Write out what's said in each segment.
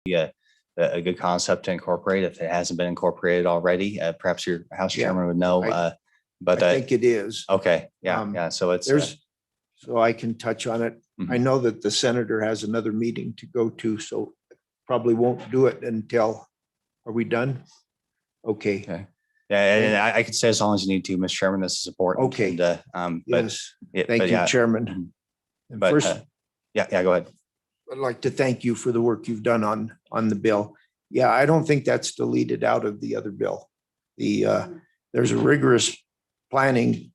be a good concept to incorporate if it hasn't been incorporated already. Perhaps your House Chairman would know. But I think it is. okay, yeah. So it's so I can touch on it. I know that the senator has another meeting to go to, so probably won't do it until. Are we done? Okay. Okay. Yeah, and I could say as long as you need to, Mr. Chairman, this is important. Okay. And, Yes. but, Thank you, yeah. Chairman. And But first, yeah, go ahead. I'd like to thank you for the work you've done on the bill. Yeah, I don't think that's deleted out of the other bill. There's a rigorous planning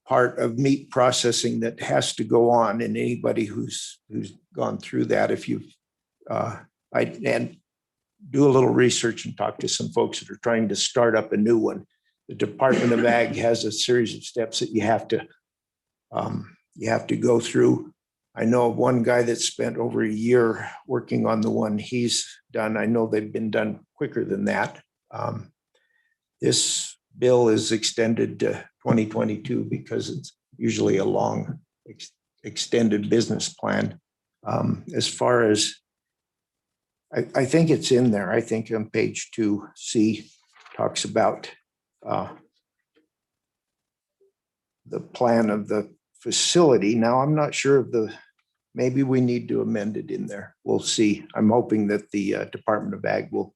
part of meat processing that has to go on, and anybody who's gone through that, if you've and do a little research and talk to some folks that are trying to start up a new one. The Department of Ag has a series of steps that you have to go through. I know of one guy that spent over a year working on the one he's done. I know they've been done quicker than that. This bill is extended to 2022 because it's usually a long extended business plan. As far as I think it's in there. I think on page 2C talks about the plan of the facility. Now, I'm not sure of maybe we need to amend it in there. We'll see. I'm hoping that the Department of Ag will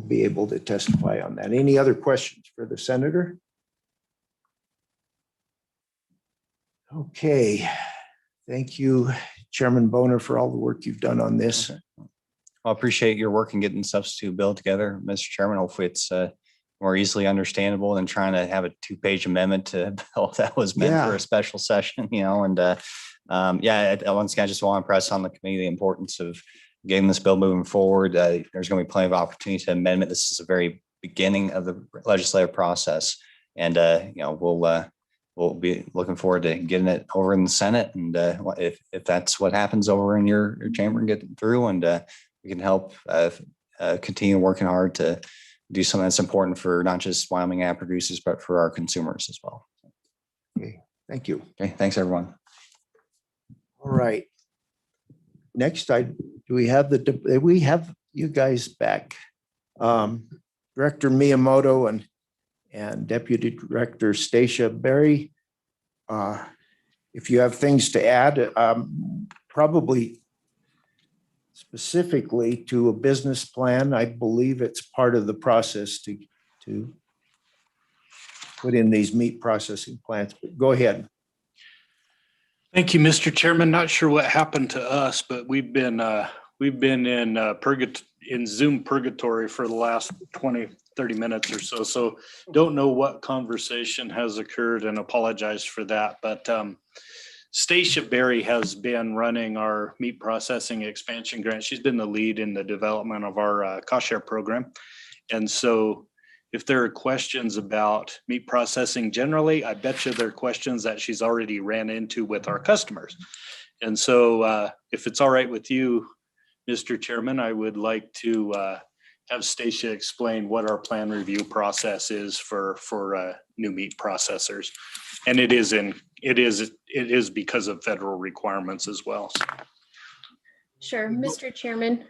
be able to testify on that. Any other questions for the senator? Okay. Thank you, Chairman Boner, for all the work you've done on this. Okay. I appreciate your work in getting the substitute bill together, Mr. Chairman. Hopefully it's more easily understandable than trying to have a 2-page amendment to a bill that was meant for a special session, and once again, I just want to press on the committee the importance of getting this bill moving forward. There's going to be plenty of opportunity to amendment. This is the very beginning of the legislative process, and we'll be looking forward to getting it over in the Senate, and if that's what happens over in your chamber and get it through, and we can help continue working hard to do something that's important for not just Wyoming ag producers, but for our consumers as well. Okay, thank you. Okay, thanks everyone. All right. Next, do we have you guys back? Director Miyamoto and Deputy Director Stacia Berry. If you have things to add, probably specifically to a business plan, I believe it's part of the process to put in these meat processing plants, but go ahead. Thank you, Mr. Chairman. Not sure what happened to us, but we've been in Zoom purgatory for the last 20, 30 minutes or so. So don't know what conversation has occurred and apologize for that. But Stacia Berry has been running our meat processing expansion grant. She's been the lead in the development of our cost share program. And so if there are questions about meat processing generally, I bet you there are questions that she's already ran into with our customers. And so if it's all right with you, Mr. Chairman, I would like to have Stacia explain what our plan review process is for new meat processors. And it is because of federal requirements as well. Sure, Mr. Chairman.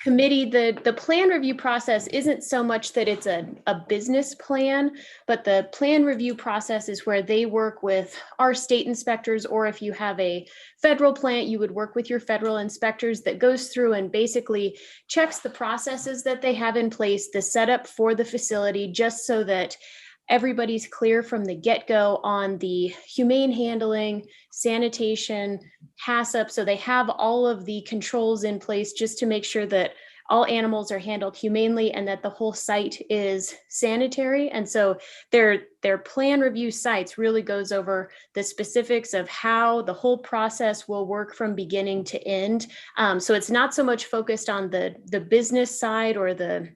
Committee, the plan review process isn't so much that it's a business plan, but the plan review process is where they work with our state inspectors, or if you have a federal plant, you would work with your federal inspectors that goes through and basically checks the processes that they have in place, the setup for the facility, just so that everybody's clear from the get-go on the humane handling, sanitation, HACCP. So they have all of the controls in place just to make sure that all animals are handled humanely and that the whole site is sanitary. And so their plan review sites really goes over the specifics of how the whole process will work from beginning to end. So it's not so much focused on the business side or the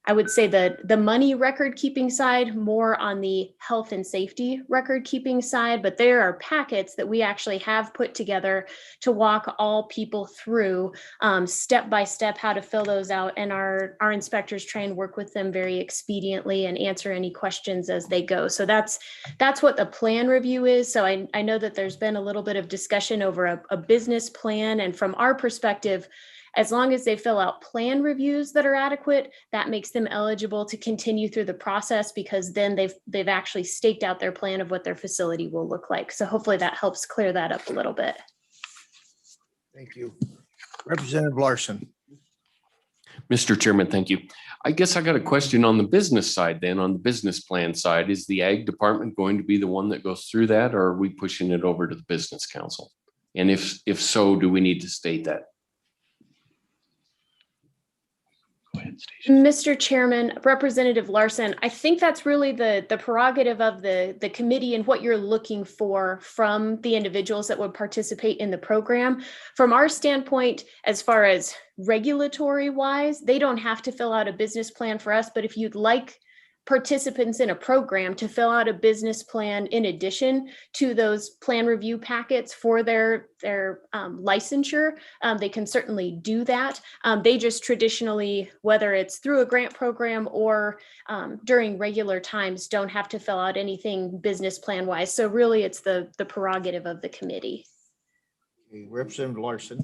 I would say the money record keeping side, more on the health and safety record keeping side, but there are packets that we actually have put together to walk all people through step by step how to fill those out. And our inspectors try and work with them very expediently and answer any questions as they go. So that's what the plan review is. So I know that there's been a little bit of discussion over a business plan. And from our perspective, as long as they fill out plan reviews that are adequate, that makes them eligible to continue through the process, because then they've actually staked out their plan of what their facility will look like. So hopefully that helps clear that up a little bit. Thank you. Representative Larson. Mr. Chairman, thank you. I guess I got a question on the business side then, on the business plan side. Is the Ag Department going to be the one that goes through that, or are we pushing it over to the Business Council? And if so, do we need to state that? Go ahead, Stacia. Mr. Chairman, Representative Larson, I think that's really the prerogative of the committee and what you're looking for from the individuals that would participate in the program. From our standpoint, as far as regulatory wise, they don't have to fill out a business plan for us, but if you'd like participants in a program to fill out a business plan in addition to those plan review packets for their licensure, they can certainly do that. They just traditionally, whether it's through a grant program or during regular times, don't have to fill out anything business plan wise. So really it's the prerogative of the committee. Okay, Representative Larson.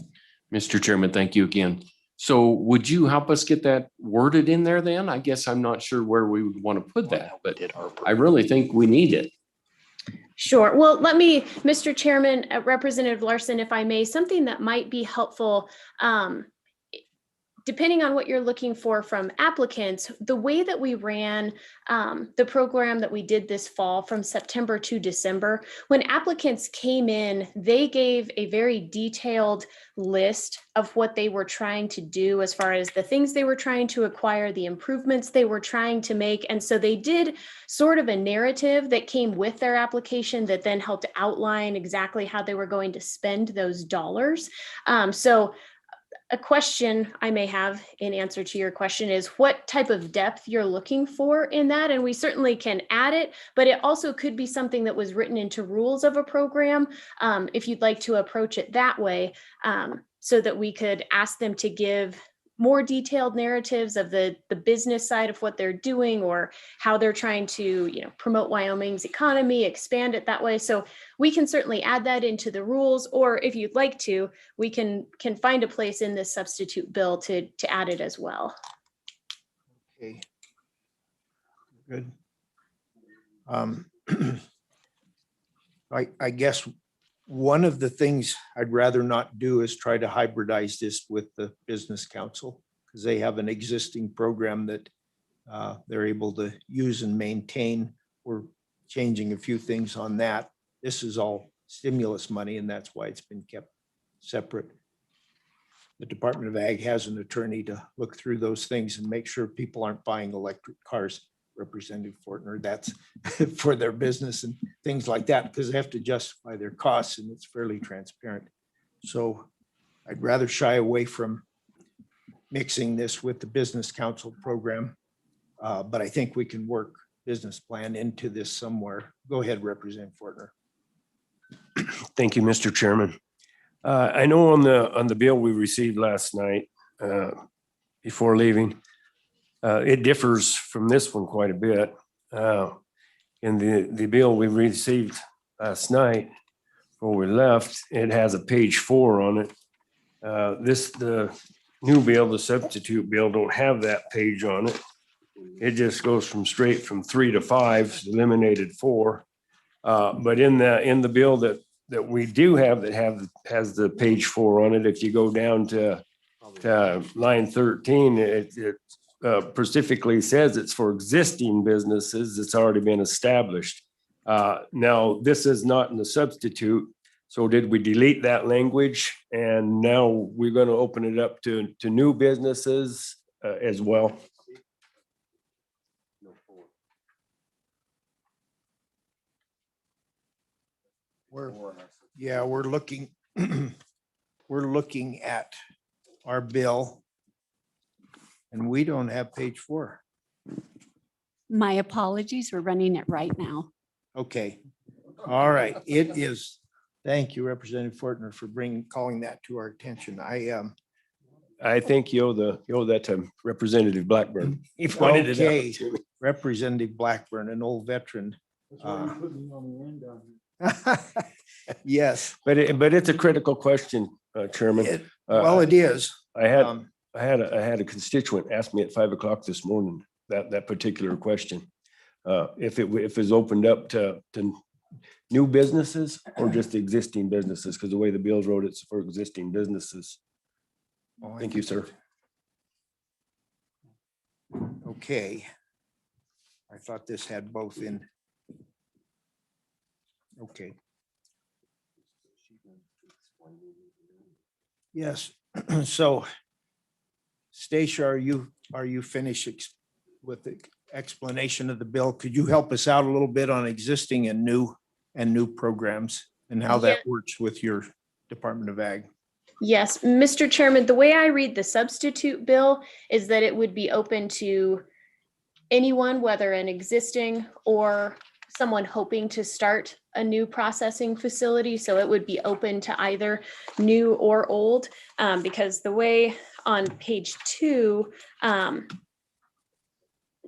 Mr. Chairman, thank you again. So would you help us get that worded in there then? I guess I'm not sure where we would want to put that, but I really think we need it. Sure. Well, let me, Mr. Chairman, Representative Larson, if I may, something that might be helpful, depending on what you're looking for from applicants, the way that we ran the program that we did this fall from September to December, when applicants came in, they gave a very detailed list of what they were trying to do as far as the things they were trying to acquire, the improvements they were trying to make. And so they did sort of a narrative that came with their application that then helped outline exactly how they were going to spend those dollars. So a question I may have in answer to your question is what type of depth you're looking for in that. And we certainly can add it, but it also could be something that was written into rules of a program if you'd like to approach it that way, so that we could ask them to give more detailed narratives of the business side of what they're doing or how they're trying to, promote Wyoming's economy, expand it that way. So we can certainly add that into the rules, or if you'd like to, we can find a place in this substitute bill to add it as well. Okay. Good. I guess one of the things I'd rather not do is try to hybridize this with the Business Council, because they have an existing program that they're able to use and maintain. We're changing a few things on that. This is all stimulus money, and that's why it's been kept separate. The Department of Ag has an attorney to look through those things and make sure people aren't buying electric cars. Representative Fortner, that's for their business and things like that, because they have to justify their costs, and it's fairly transparent. So I'd rather shy away from mixing this with the Business Council program, but I think we can work business plan into this somewhere. Go ahead, Representative Fortner. Thank you, Mr. Chairman. I know on the bill we received last night before leaving, it differs from this one quite a bit. In the bill we received last night before we left, it has a page 4 on it. The new bill, the substitute bill, don't have that page on it. It just goes straight from 3 to 5, eliminated 4. But in the bill that we do have that has the page 4 on it, if you go down to line 13, it specifically says it's for existing businesses. It's already been established. Now, this is not in the substitute. So did we delete that language? And now we're going to open it up to new businesses as well. We're looking, we're looking at our bill, and we don't have page 4. My apologies. We're running it right now. Okay. All right. It is, thank you, Representative Fortner, for calling that to our attention. I think you owe that to Representative Blackburn. He pointed it out Okay. to me. Representative Blackburn, an old veteran. Yes. But it's a critical question, Chairman. Well, it is. I had Um, I had a constituent ask me at 5 o'clock this morning that particular question. If it was opened up to new businesses or just existing businesses, because the way the bills wrote, it's for existing businesses. Thank you, sir. Okay. I thought this had both in. Okay. Yes, so Stacia, are you finished with the explanation of the bill? Could you help us out a little bit on existing and new programs and how that works with your Department of Ag? Yes, Mr. Chairman, the way I read the substitute bill is that it would be open to anyone, whether an existing or someone hoping to start a new processing facility. So it would be open to either new or old, because the way on page 2,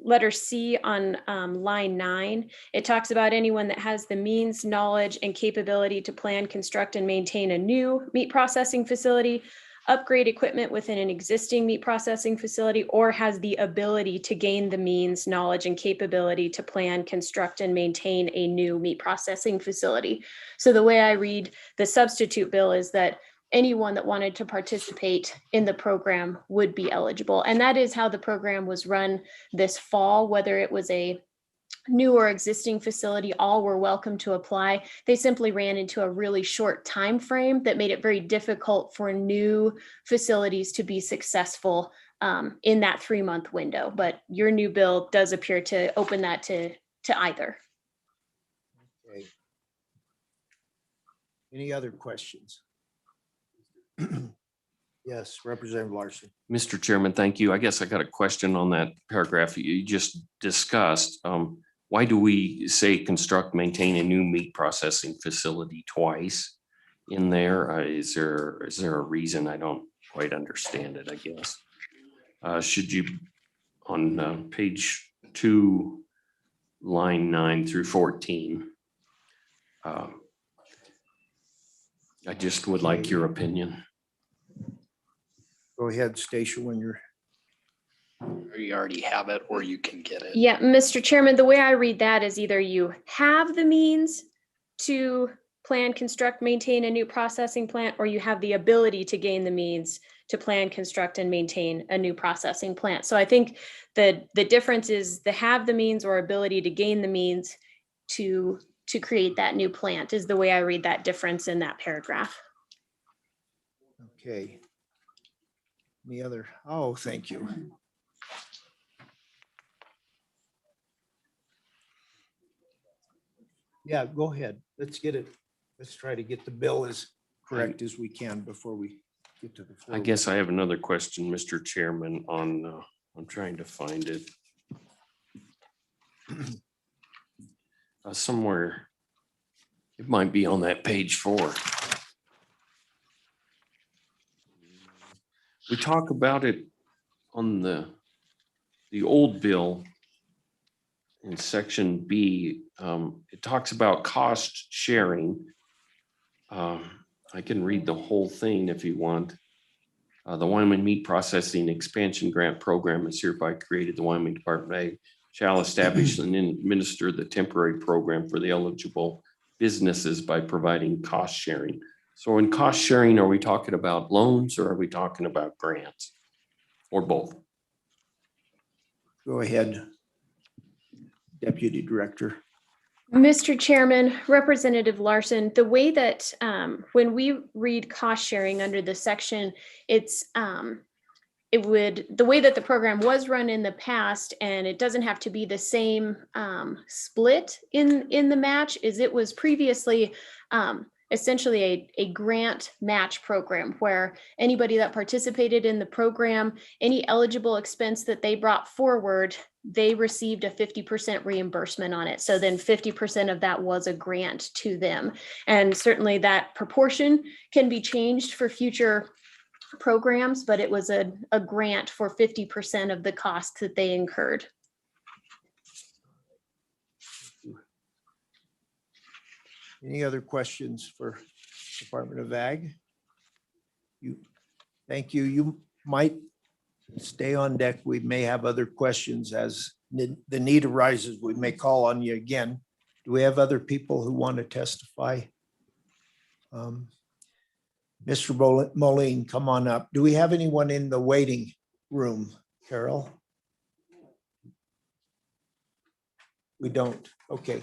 letter C on line 9, it talks about anyone that has the means, knowledge, and capability to plan, construct, and maintain a new meat processing facility, upgrade equipment within an existing meat processing facility, or has the ability to gain the means, knowledge, and capability to plan, construct, and maintain a new meat processing facility. So the way I read the substitute bill is that anyone that wanted to participate in the program would be eligible. And that is how the program was run this fall, whether it was a new or existing facility, all were welcome to apply. They simply ran into a really short time frame that made it very difficult for new facilities to be successful in that 3-month window. But your new bill does appear to open that to either. Okay. Any other questions? Yes, Representative Larson. Mr. Chairman, thank you. I guess I got a question on that paragraph you just discussed. Why do we say construct, maintain a new meat processing facility twice in there? Is there a reason? I don't quite understand it, I guess. Should you, on page 2, line 9 through 14, I just would like your opinion. Go ahead, Stacia, when you're. Or you already have it, or you can get it. Yeah, Mr. Chairman, the way I read that is either you have the means to plan, construct, maintain a new processing plant, or you have the ability to gain the means to plan, construct, and maintain a new processing plant. So I think the difference is the have the means or ability to gain the means to create that new plant is the way I read that difference in that paragraph. Okay. Any other? Oh, thank you. Yeah, go ahead. Let's get it. Let's try to get the bill as correct as we can before we get to the floor. I guess I have another question, Mr. Chairman, on, I'm trying to find it. Somewhere, it might be on that page 4. We talk about it on the old bill in section B. It talks about cost sharing. I can read the whole thing if you want. The Wyoming Meat Processing Expansion Grant Program is hereby created. The Wyoming Department of Ag shall establish and administer the temporary program for the eligible businesses by providing cost sharing. So in cost sharing, are we talking about loans or are we talking about grants or both? Go ahead, Deputy Director. Mr. Chairman, Representative Larson, the way that when we read cost sharing under the section, it's the way that the program was run in the past, and it doesn't have to be the same split in the match, is it was previously essentially a grant match program where anybody that participated in the program, any eligible expense that they brought forward, they received a 50% reimbursement on it. So then 50% of that was a grant to them. And certainly that proportion can be changed for future programs, but it was a grant for 50% of the cost that they incurred. Any other questions for Department of Ag? Thank you. You might stay on deck. We may have other questions as the need arises. We may call on you again. Do we have other people who want to testify? Mr. Moline, come on up. Do we have anyone in the waiting room, Carol? We don't. Okay.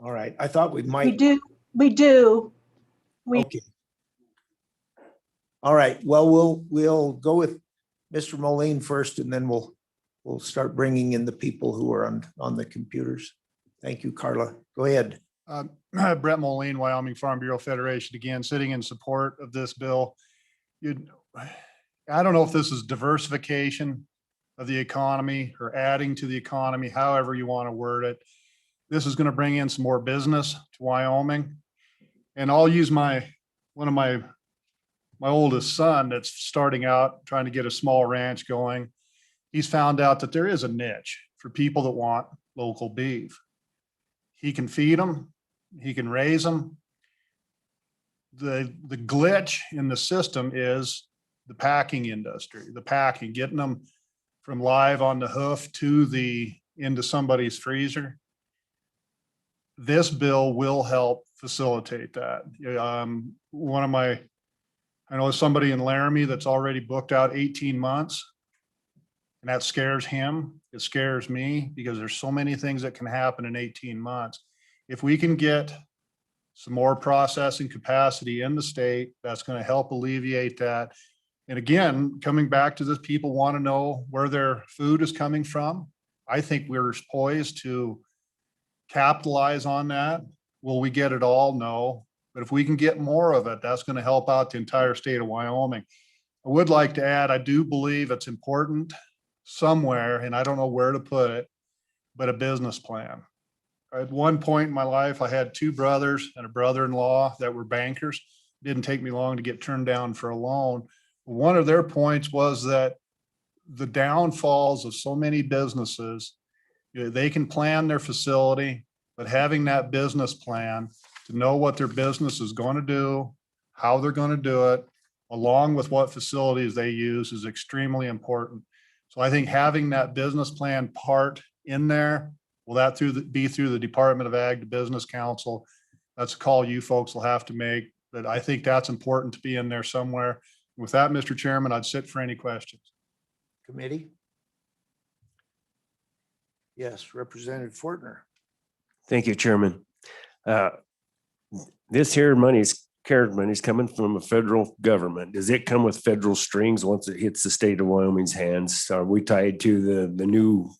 All right. I thought we might. We do. Okay. All right. Well, we'll go with Mr. Moline first, and then we'll start bringing in the people who are on the computers. Thank you, Carla. Go ahead. Brett Moline, Wyoming Farm Bureau Federation, again, sitting in support of this bill. I don't know if this is diversification of the economy or adding to the economy, however you want to word it. This is going to bring in some more business to Wyoming. And I'll use one of my oldest son that's starting out trying to get a small ranch going. He's found out that there is a niche for people that want local beef. He can feed them, he can raise them. The glitch in the system is the packing industry, getting them from live on the hoof into somebody's freezer. This bill will help facilitate that. I know somebody in Laramie that's already booked out 18 months, and that scares him. It scares me because there's so many things that can happen in 18 months. If we can get some more processing capacity in the state, that's going to help alleviate that. And again, coming back to this, people want to know where their food is coming from. I think we're poised to capitalize on that. Will we get it all? No. But if we can get more of it, that's going to help out the entire state of Wyoming. I would like to add, I do believe it's important somewhere, and I don't know where to put it, but a business plan. At one point in my life, I had two brothers and a brother-in-law that were bankers. It didn't take me long to get turned down for a loan. One of their points was that the downfalls of so many businesses, they can plan their facility, but having that business plan to know what their business is going to do, how they're going to do it, along with what facilities they use is extremely important. So I think having that business plan part in there, will that be through the Department of Ag to Business Council? That's a call you folks will have to make, but I think that's important to be in there somewhere. With that, Mr. Chairman, I'd sit for any questions. Committee? Yes, Representative Fortner. Thank you, Chairman. This here CARES money's coming from a federal government. Does it come with federal strings once it hits the state of Wyoming's hands? Are we tied to the new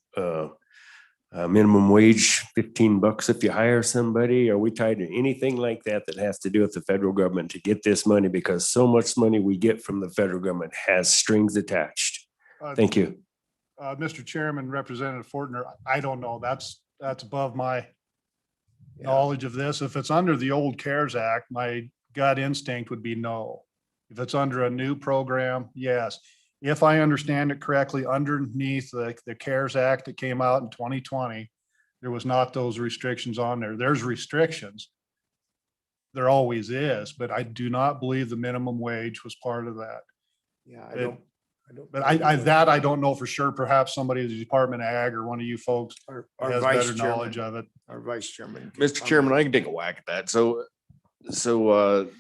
minimum wage, $15 if you hire somebody? Are we tied to anything like that that has to do with the federal government to get this money? Because so much money we get from the federal government has strings attached. Thank you. Mr. Chairman, Representative Fortner, I don't know. That's above my knowledge of this. If it's under the old CARES Act, my gut instinct would be no. If it's under a new program, yes. If I understand it correctly, underneath the CARES Act that came out in 2020, there was not those restrictions on there. There's restrictions. There always is, but I do not believe the minimum wage was part of that. Yeah, I don't. But I don't know for sure. Perhaps somebody at the Department of Ag or one of you folks Our has Vice better Chairman, knowledge of it. Our Vice Chairman. Mr. Chairman, I can take a whack at that. So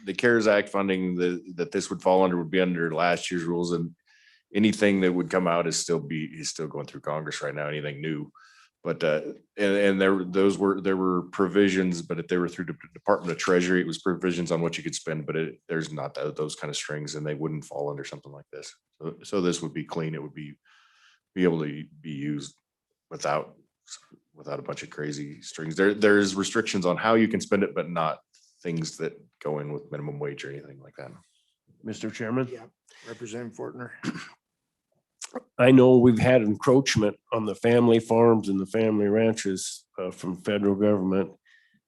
the CARES Act funding that this would fall under would be under last year's rules, and anything that would come out is still going through Congress right now, anything new. But and there were provisions, but if they were through the Department of Treasury, it was provisions on what you could spend, but there's not those kind of strings, and they wouldn't fall under something like this. So this would be clean. It would be able to be used without a bunch of crazy strings. There's restrictions on how you can spend it, but not things that go in with minimum wage or anything like that. Mr. Chairman, Yeah, Representative Fortner. I know we've had encroachment on the family farms and the family ranches from federal government.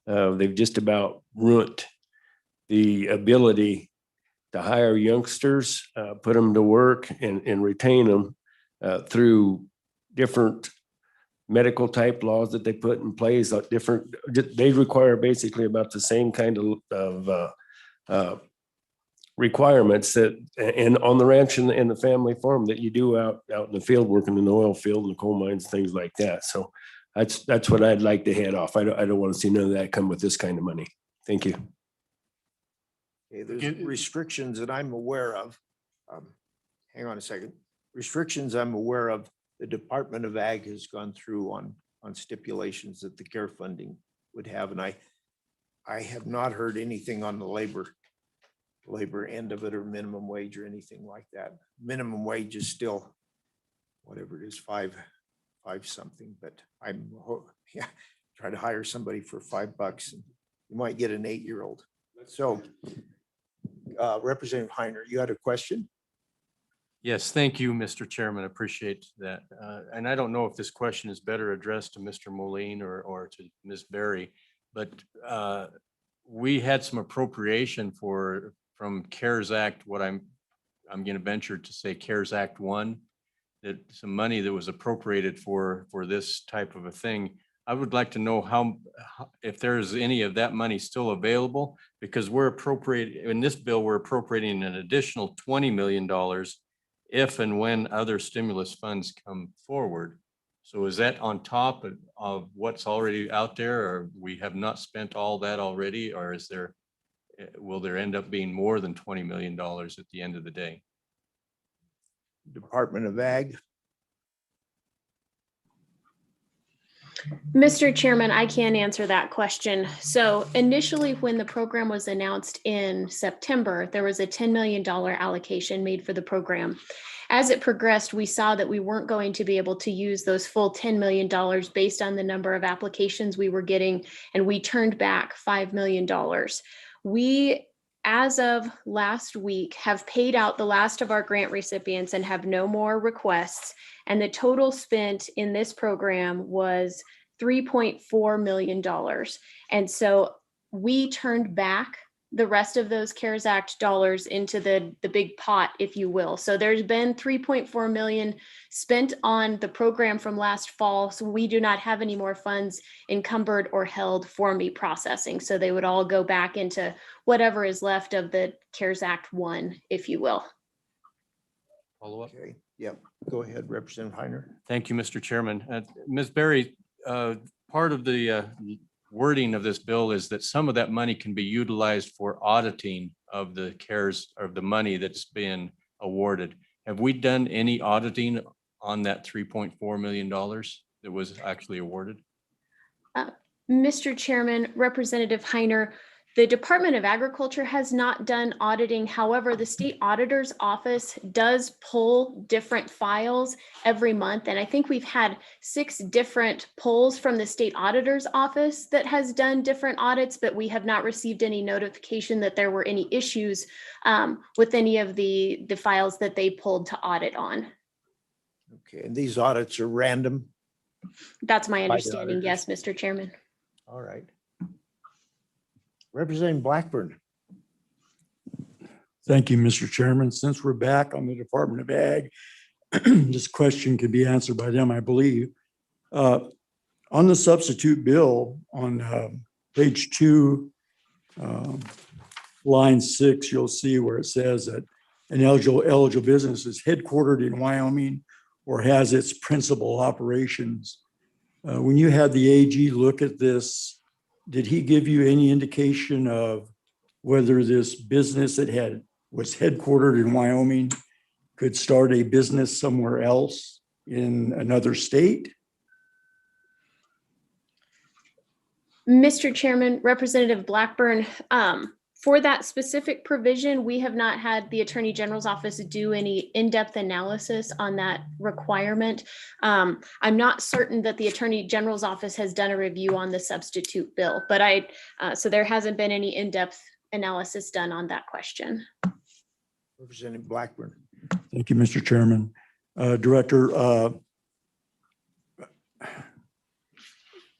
They've just about ruined the ability to hire youngsters, put them to work and retain them through different medical type laws that they put in place, different, they require basically about the same kind of requirements that, and on the ranch and the family farm that you do out in the field, working in the oil field and the coal mines, things like that. So that's what I'd like to head off. I don't want to see none of that come with this kind of money. Thank you. Okay, there's restrictions that I'm aware of. Hang on a second. Restrictions I'm aware of, the Department of Ag has gone through on stipulations that the care funding would have, and I have not heard anything on the labor end of it or minimum wage or anything like that. Minimum wage is still whatever it is, five something, but try to hire somebody for $5 and you might get an 8-year-old. So Representative Heiner, you had a question? Yes, thank you, Mr. Chairman. Appreciate that. And I don't know if this question is better addressed to Mr. Moline or to Ms. Berry, but we had some appropriation from CARES Act, what I'm going to venture to say CARES Act 1, that some money that was appropriated for this type of a thing. I would like to know how if there's any of that money still available, because we're appropriating in this bill, we're appropriating an additional $20 million if and when other stimulus funds come forward. So is that on top of what's already out there, or we have not spent all that already, or will there end up being more than $20 million at the end of the day? Department of Ag. Mr. Chairman, I can answer that question. So initially, when the program was announced in September, there was a $10 million allocation made for the program. As it progressed, we saw that we weren't going to be able to use those full $10 million based on the number of applications we were getting, and we turned back $5 million. We, as of last week, have paid out the last of our grant recipients and have no more requests. And the total spent in this program was $3.4 million. And so we turned back the rest of those CARES Act dollars into the big pot, if you will. So there's been $3.4 million spent on the program from last fall. So we do not have any more funds encumbered or held for meat processing. So they would all go back into whatever is left of the CARES Act 1, if you will. Follow up. Okay, yep. Go ahead, Representative Heiner. Thank you, Mr. Chairman. Ms. Berry, part of the wording of this bill is that some of that money can be utilized for auditing of the CARES or the money that's been awarded. Have we done any auditing on that $3.4 million that was actually awarded? Mr. Chairman, Representative Heiner, the Department of Agriculture has not done auditing. However, the state auditor's office does pull different files every month. And I think we've had 6 different pulls from the state auditor's office that has done different audits, but we have not received any notification that there were any issues with any of the files that they pulled to audit on. Okay, and these audits are random? That's my understanding. Yes, Mr. Chairman. All right. Representative Blackburn. Thank you, Mr. Chairman. Since we're back on the Department of Ag, this question can be answered by them, I believe. On the substitute bill on page 2, line 6, you'll see where it says that an eligible business is headquartered in Wyoming or has its principal operations. When you had the AG look at this, did he give you any indication of whether this business that was headquartered in Wyoming could start a business somewhere else in another state? Mr. Chairman, Representative Blackburn, For that specific provision, we have not had the Attorney General's office do any in-depth analysis on that requirement. I'm not certain that the Attorney General's office has done a review on the substitute bill, but so there hasn't been any in-depth analysis done on that question. Representative Blackburn. Thank you, Mr. Chairman. Director,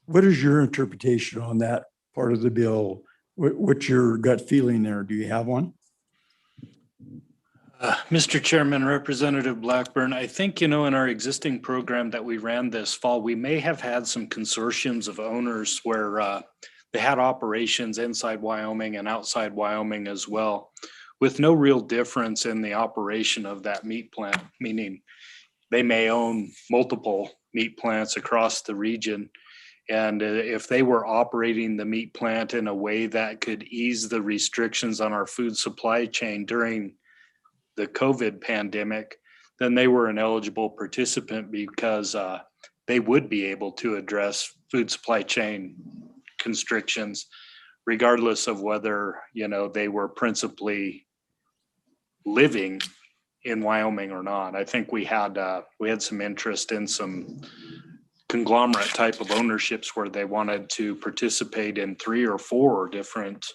what is your interpretation on that part of the bill? What's your gut feeling there? Do you have one? Mr. Chairman, Representative Blackburn, I think, in our existing program that we ran this fall, we may have had some consortiums of owners where they had operations inside Wyoming and outside Wyoming as well, with no real difference in the operation of that meat plant, meaning they may own multiple meat plants across the region. And if they were operating the meat plant in a way that could ease the restrictions on our food supply chain during the COVID pandemic, then they were an eligible participant because they would be able to address food supply chain constrictions, regardless of whether, they were principally living in Wyoming or not. I think we had some interest in some conglomerate type of ownerships where they wanted to participate in 3 or 4 different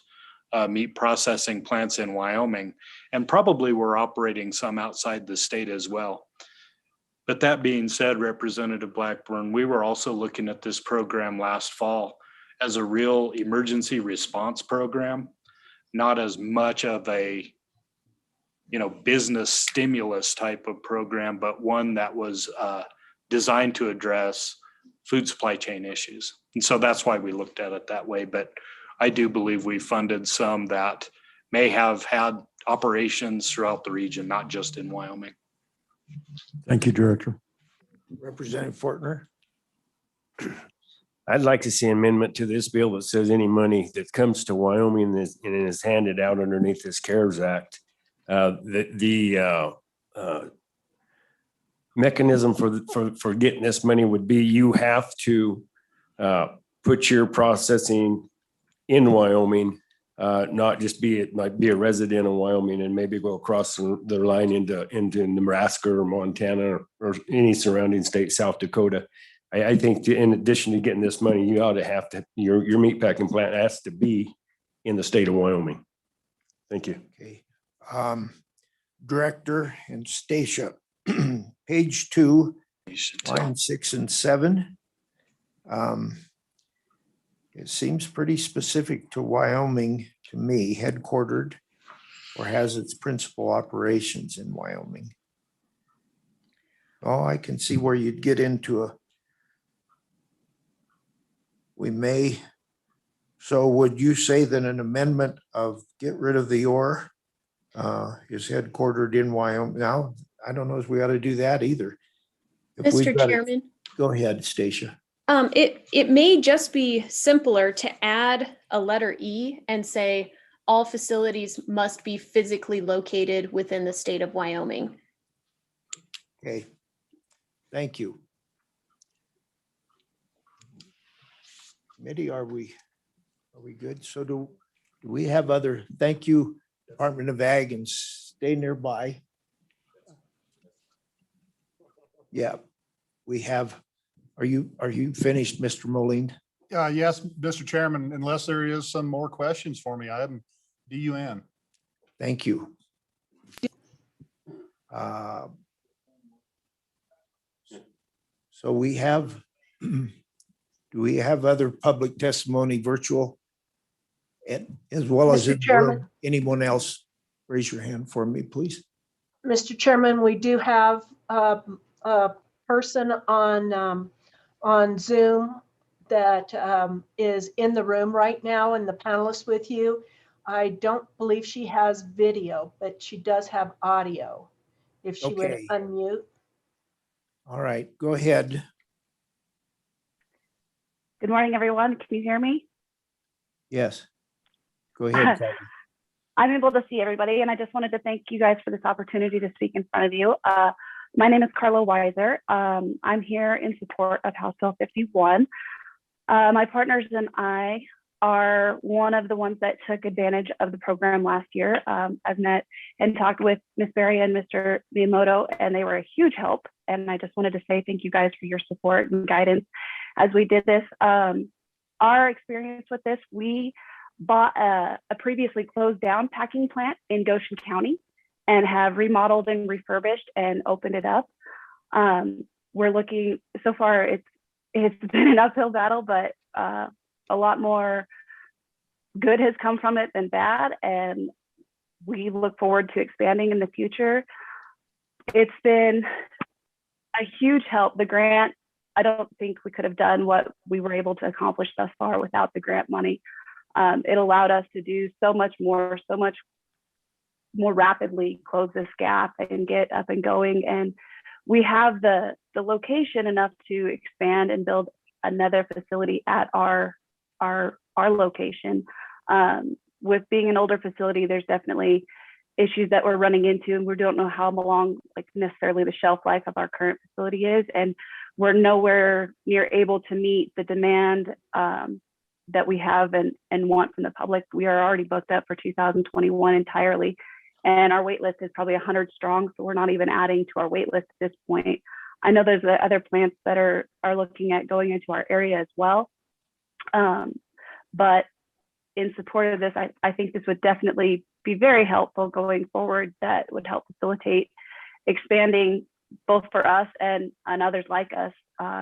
meat processing plants in Wyoming, and probably were operating some outside the state as well. But that being said, Representative Blackburn, we were also looking at this program last fall as a real emergency response program, not as much of a business stimulus type of program, but one that was designed to address food supply chain issues. And so that's why we looked at it that way. But I do believe we funded some that may have had operations throughout the region, not just in Wyoming. Thank you, Director. Representative Fortner. I'd like to see an amendment to this bill that says any money that comes to Wyoming and is handed out underneath this CARES Act, the mechanism for getting this money would be you have to put your processing in Wyoming, not just be a resident of Wyoming and maybe go across the line into Nebraska or Montana or any surrounding state, South Dakota. I think in addition to getting this money, you ought to have to, your meatpacking plant has to be in the state of Wyoming. Thank you. Okay. Director and Stacia, page 2, line 6 and 7. It seems pretty specific to Wyoming to me, headquartered or has its principal operations in Wyoming. Oh, I can see where you'd get into so would you say that an amendment of get rid of the or is headquartered in Wyoming? Now, I don't know if we ought to do that either. Mr. Chairman. Go ahead, Stacia. It may just be simpler to add a letter E and say all facilities must be physically located within the state of Wyoming. Okay, thank you. Committee, are we good? So do we have other, thank you, Department of Ag, and stay nearby. Yeah, we have, are you finished, Mr. Moline? Yes, Mr. Chairman, unless there is some more questions for me, I am DUN. Thank you. So we have, do we have other public testimony virtual? And as well as in the room? Anyone else? Raise your hand for me, please. Mr. Chairman, we do have a person on Zoom that is in the room right now and the panelists with you. I don't believe she has video, but she does have audio. If she would unmute. All right, go ahead. Good morning, everyone. Can you hear me? Yes. Go ahead. I'm able to see everybody, and I just wanted to thank you guys for this opportunity to speak in front of you. My name is Carla Weiser. I'm here in support of House Bill 51. My partners and I are one of the ones that took advantage of the program last year. I've met and talked with Ms. Berry and Mr. Miyamoto, and they were a huge help. And I just wanted to say thank you guys for your support and guidance as we did this. Our experience with this, we bought a previously closed down packing plant in Goshen County and have remodeled and refurbished and opened it up. We're looking, so far it's been an uphill battle, but a lot more good has come from it than bad. And we look forward to expanding in the future. It's been a huge help. The grant, I don't think we could have done what we were able to accomplish thus far without the grant money. It allowed us to do so much more rapidly, close this gap and get up and going. And we have the location enough to expand and build another facility at our location. With being an older facility, there's definitely issues that we're running into, and we don't know how long, like necessarily the shelf life of our current facility is, and we're nowhere near able to meet the demand that we have and want from the public. We are already booked up for 2021 entirely, and our wait list is probably 100 strong, so we're not even adding to our wait list at this point. I know there's other plants that are looking at going into our area as well. But in support of this, I think this would definitely be very helpful going forward. That would help facilitate expanding both for us and others like us,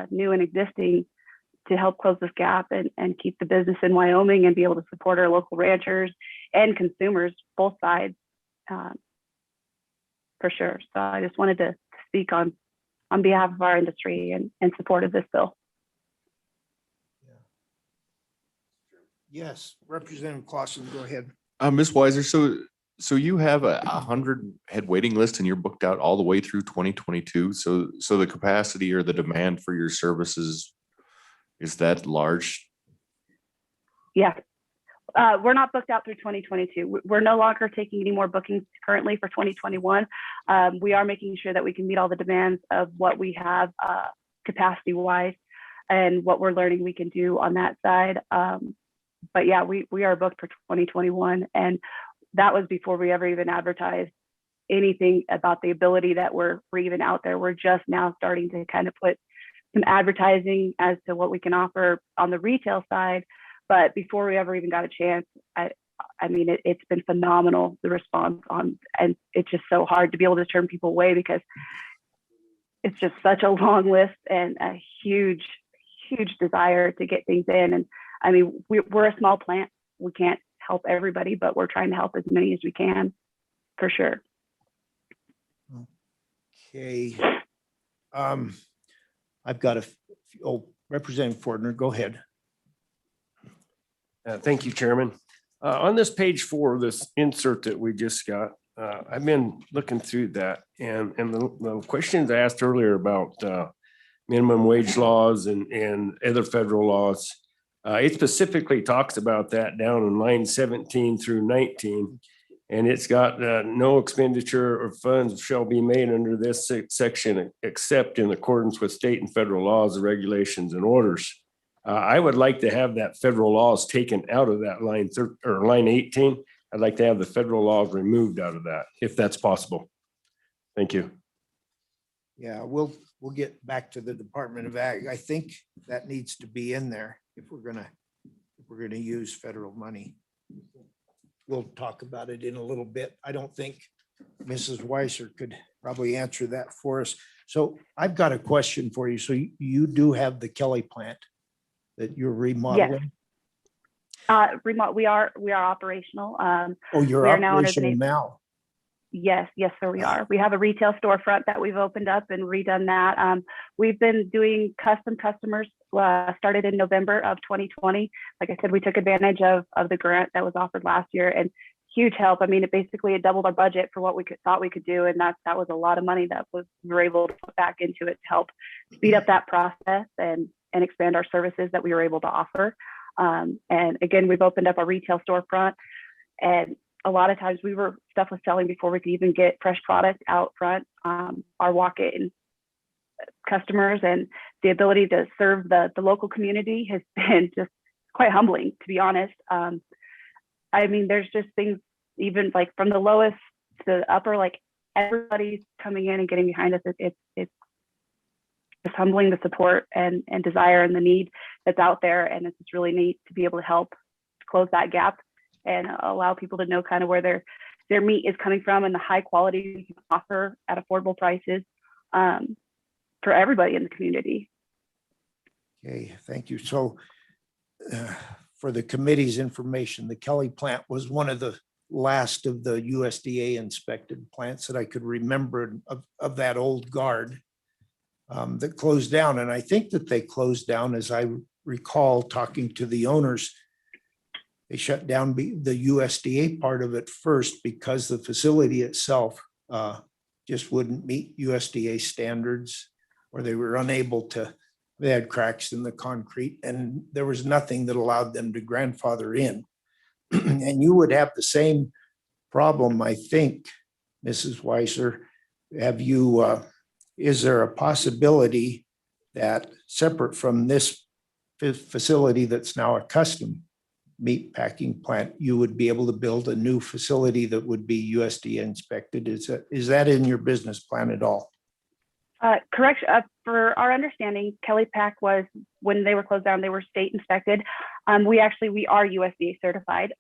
new and existing, to help close this gap and keep the business in Wyoming and be able to support our local ranchers and consumers, both sides, for sure. So I just wanted to speak on behalf of our industry and support of this bill. Yes, Representative Clausen, go ahead. Ms. Weiser, so you have a 100-head waiting list and you're booked out all the way through 2022. So the capacity or the demand for your services, is that large? Yeah. We're not booked out through 2022. We're no longer taking any more bookings currently for 2021. We are making sure that we can meet all the demands of what we have capacity-wise and what we're learning we can do on that side. But yeah, we are booked for 2021. And that was before we ever even advertised anything about the ability that we're even out there. We're just now starting to kind of put some advertising as to what we can offer on the retail side. But before we ever even got a chance, I mean, it's been phenomenal, the response on, and it's just so hard to be able to turn people away because it's just such a long list and a huge, huge desire to get things in. And I mean, we're a small plant. We can't help everybody, but we're trying to help as many as we can, for sure. Okay. I've got Representative Fortner, go ahead. Thank you, Chairman. On this page 4, this insert that we just got, I've been looking through that, and the questions I asked earlier about minimum wage laws and other federal laws, it specifically talks about that down in line 17 through 19. And it's got no expenditure or funds shall be made under this section except in accordance with state and federal laws, regulations, and orders. I would like to have that federal laws taken out of that line 18. I'd like to have the federal laws removed out of that, if that's possible. Thank you. Yeah, we'll get back to the Department of Ag. I think that needs to be in there if we're gonna use federal money. We'll talk about it in a little bit. I don't think Mrs. Weiser could probably answer that for us. So I've got a question for you. So you do have the Kelly plant that you're remodeling? Yes. We are operational. Oh, you're we are now operational now? Yes, sir, we are. We have a retail storefront that we've opened up and redone that. We've been doing customers, started in November of 2020. Like I said, we took advantage of the grant that was offered last year, and huge help. I mean, it doubled our budget for what we thought we could do, and that was a lot of money that we were able to put back into it to help speed up that process and expand our services that we were able to offer. And again, we've opened up a retail storefront, and a lot of times stuff was selling before we could even get fresh product out front. Our walk-in customers and the ability to serve the local community has been just quite humbling, to be honest. I mean, there's just things, even like from the lowest to the upper, like everybody's coming in and getting behind us. It's humbling, the support and desire and the need that's out there. And it's just really neat to be able to help close that gap and allow people to know kind of where their meat is coming from and the high quality we can offer at affordable prices for everybody in the community. Okay, thank you. So for the committee's information, the Kelly plant was one of the last of the USDA inspected plants that I could remember of that old guard that closed down. And I think that they closed down, as I recall talking to the owners, they shut down the USDA part of it first because the facility itself just wouldn't meet USDA standards, or they were unable to. They had cracks in the concrete and there was nothing that allowed them to grandfather in. And you would have the same problem, I think, Mrs. Weiser. Have you, is there a possibility that separate from this facility that's now a custom meat packing plant, you would be able to build a new facility that would be USDA inspected? Is that in your business plan at all? Correct. For our understanding, Kelly Pack was, when they were closed down, they were state inspected. We are USDA certified.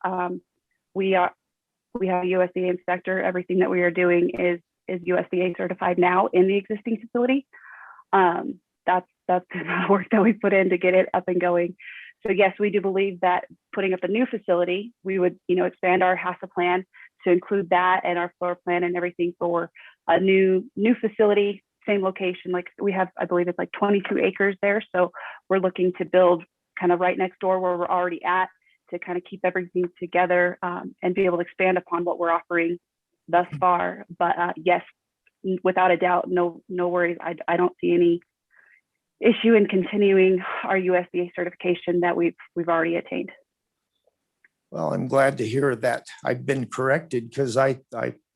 We have a USDA inspector. Everything that we are doing is USDA certified now in the existing facility. That's the amount of work that we put in to get it up and going. So yes, we do believe that putting up a new facility, we would, expand our HACCP plan to include that and our floor plan and everything for a new facility. Same location, like we have, I believe it's like 22 acres there. So we're looking to build kind of right next door where we're already at to kind of keep everything together and be able to expand upon what we're offering thus far. But yes, without a doubt, no worries. I don't see any issue in continuing our USDA certification that we've already attained. Well, I'm glad to hear that I've been corrected, because I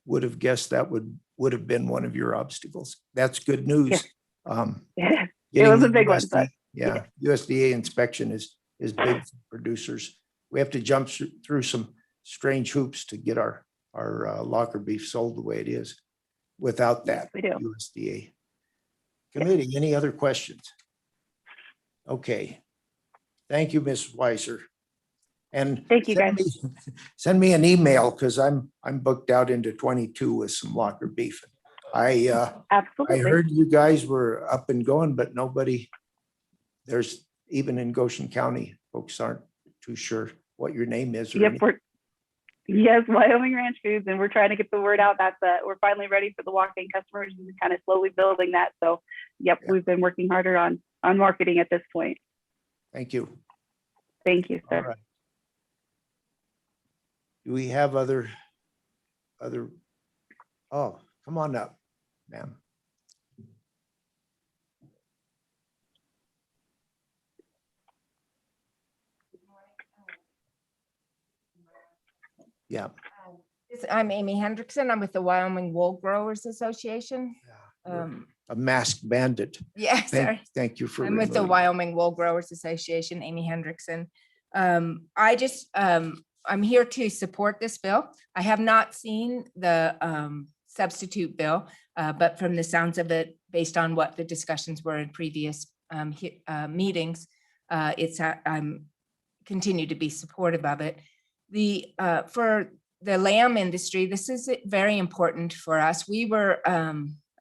would have guessed that would have been one of your obstacles. That's good news. Yeah. It was a big one, but yeah, USDA inspection is big for producers. We have to jump through some strange hoops to get our locker beef sold the way it is. Without that, we do. USDA committee, any other questions? Okay. Thank you, Ms. Weiser. And thank you, guys. Send me an email, because I'm booked out into 22 with some locker beef. Absolutely. I heard you guys were up and going, but there's even in Goshen County, folks aren't too sure what your name is. Yes, Wyoming Ranch Foods, and we're trying to get the word out that we're finally ready for the walk-in customers and kind of slowly building that. So, yep, we've been working harder on marketing at this point. Thank you. Thank you, sir. All right. Do we have other? Oh, come on up, ma'am. Yeah. I'm Amy Hendrickson. I'm with the Wyoming Wool Growers Association. A masked bandit. Yeah, sorry. Thank you for. I'm with the Wyoming Wool Growers Association, Amy Hendrickson. I'm here to support this bill. I have not seen the substitute bill, but from the sounds of it, based on what the discussions were in previous meetings, I'm continue to be supportive of it. For the lamb industry, this is very important for us.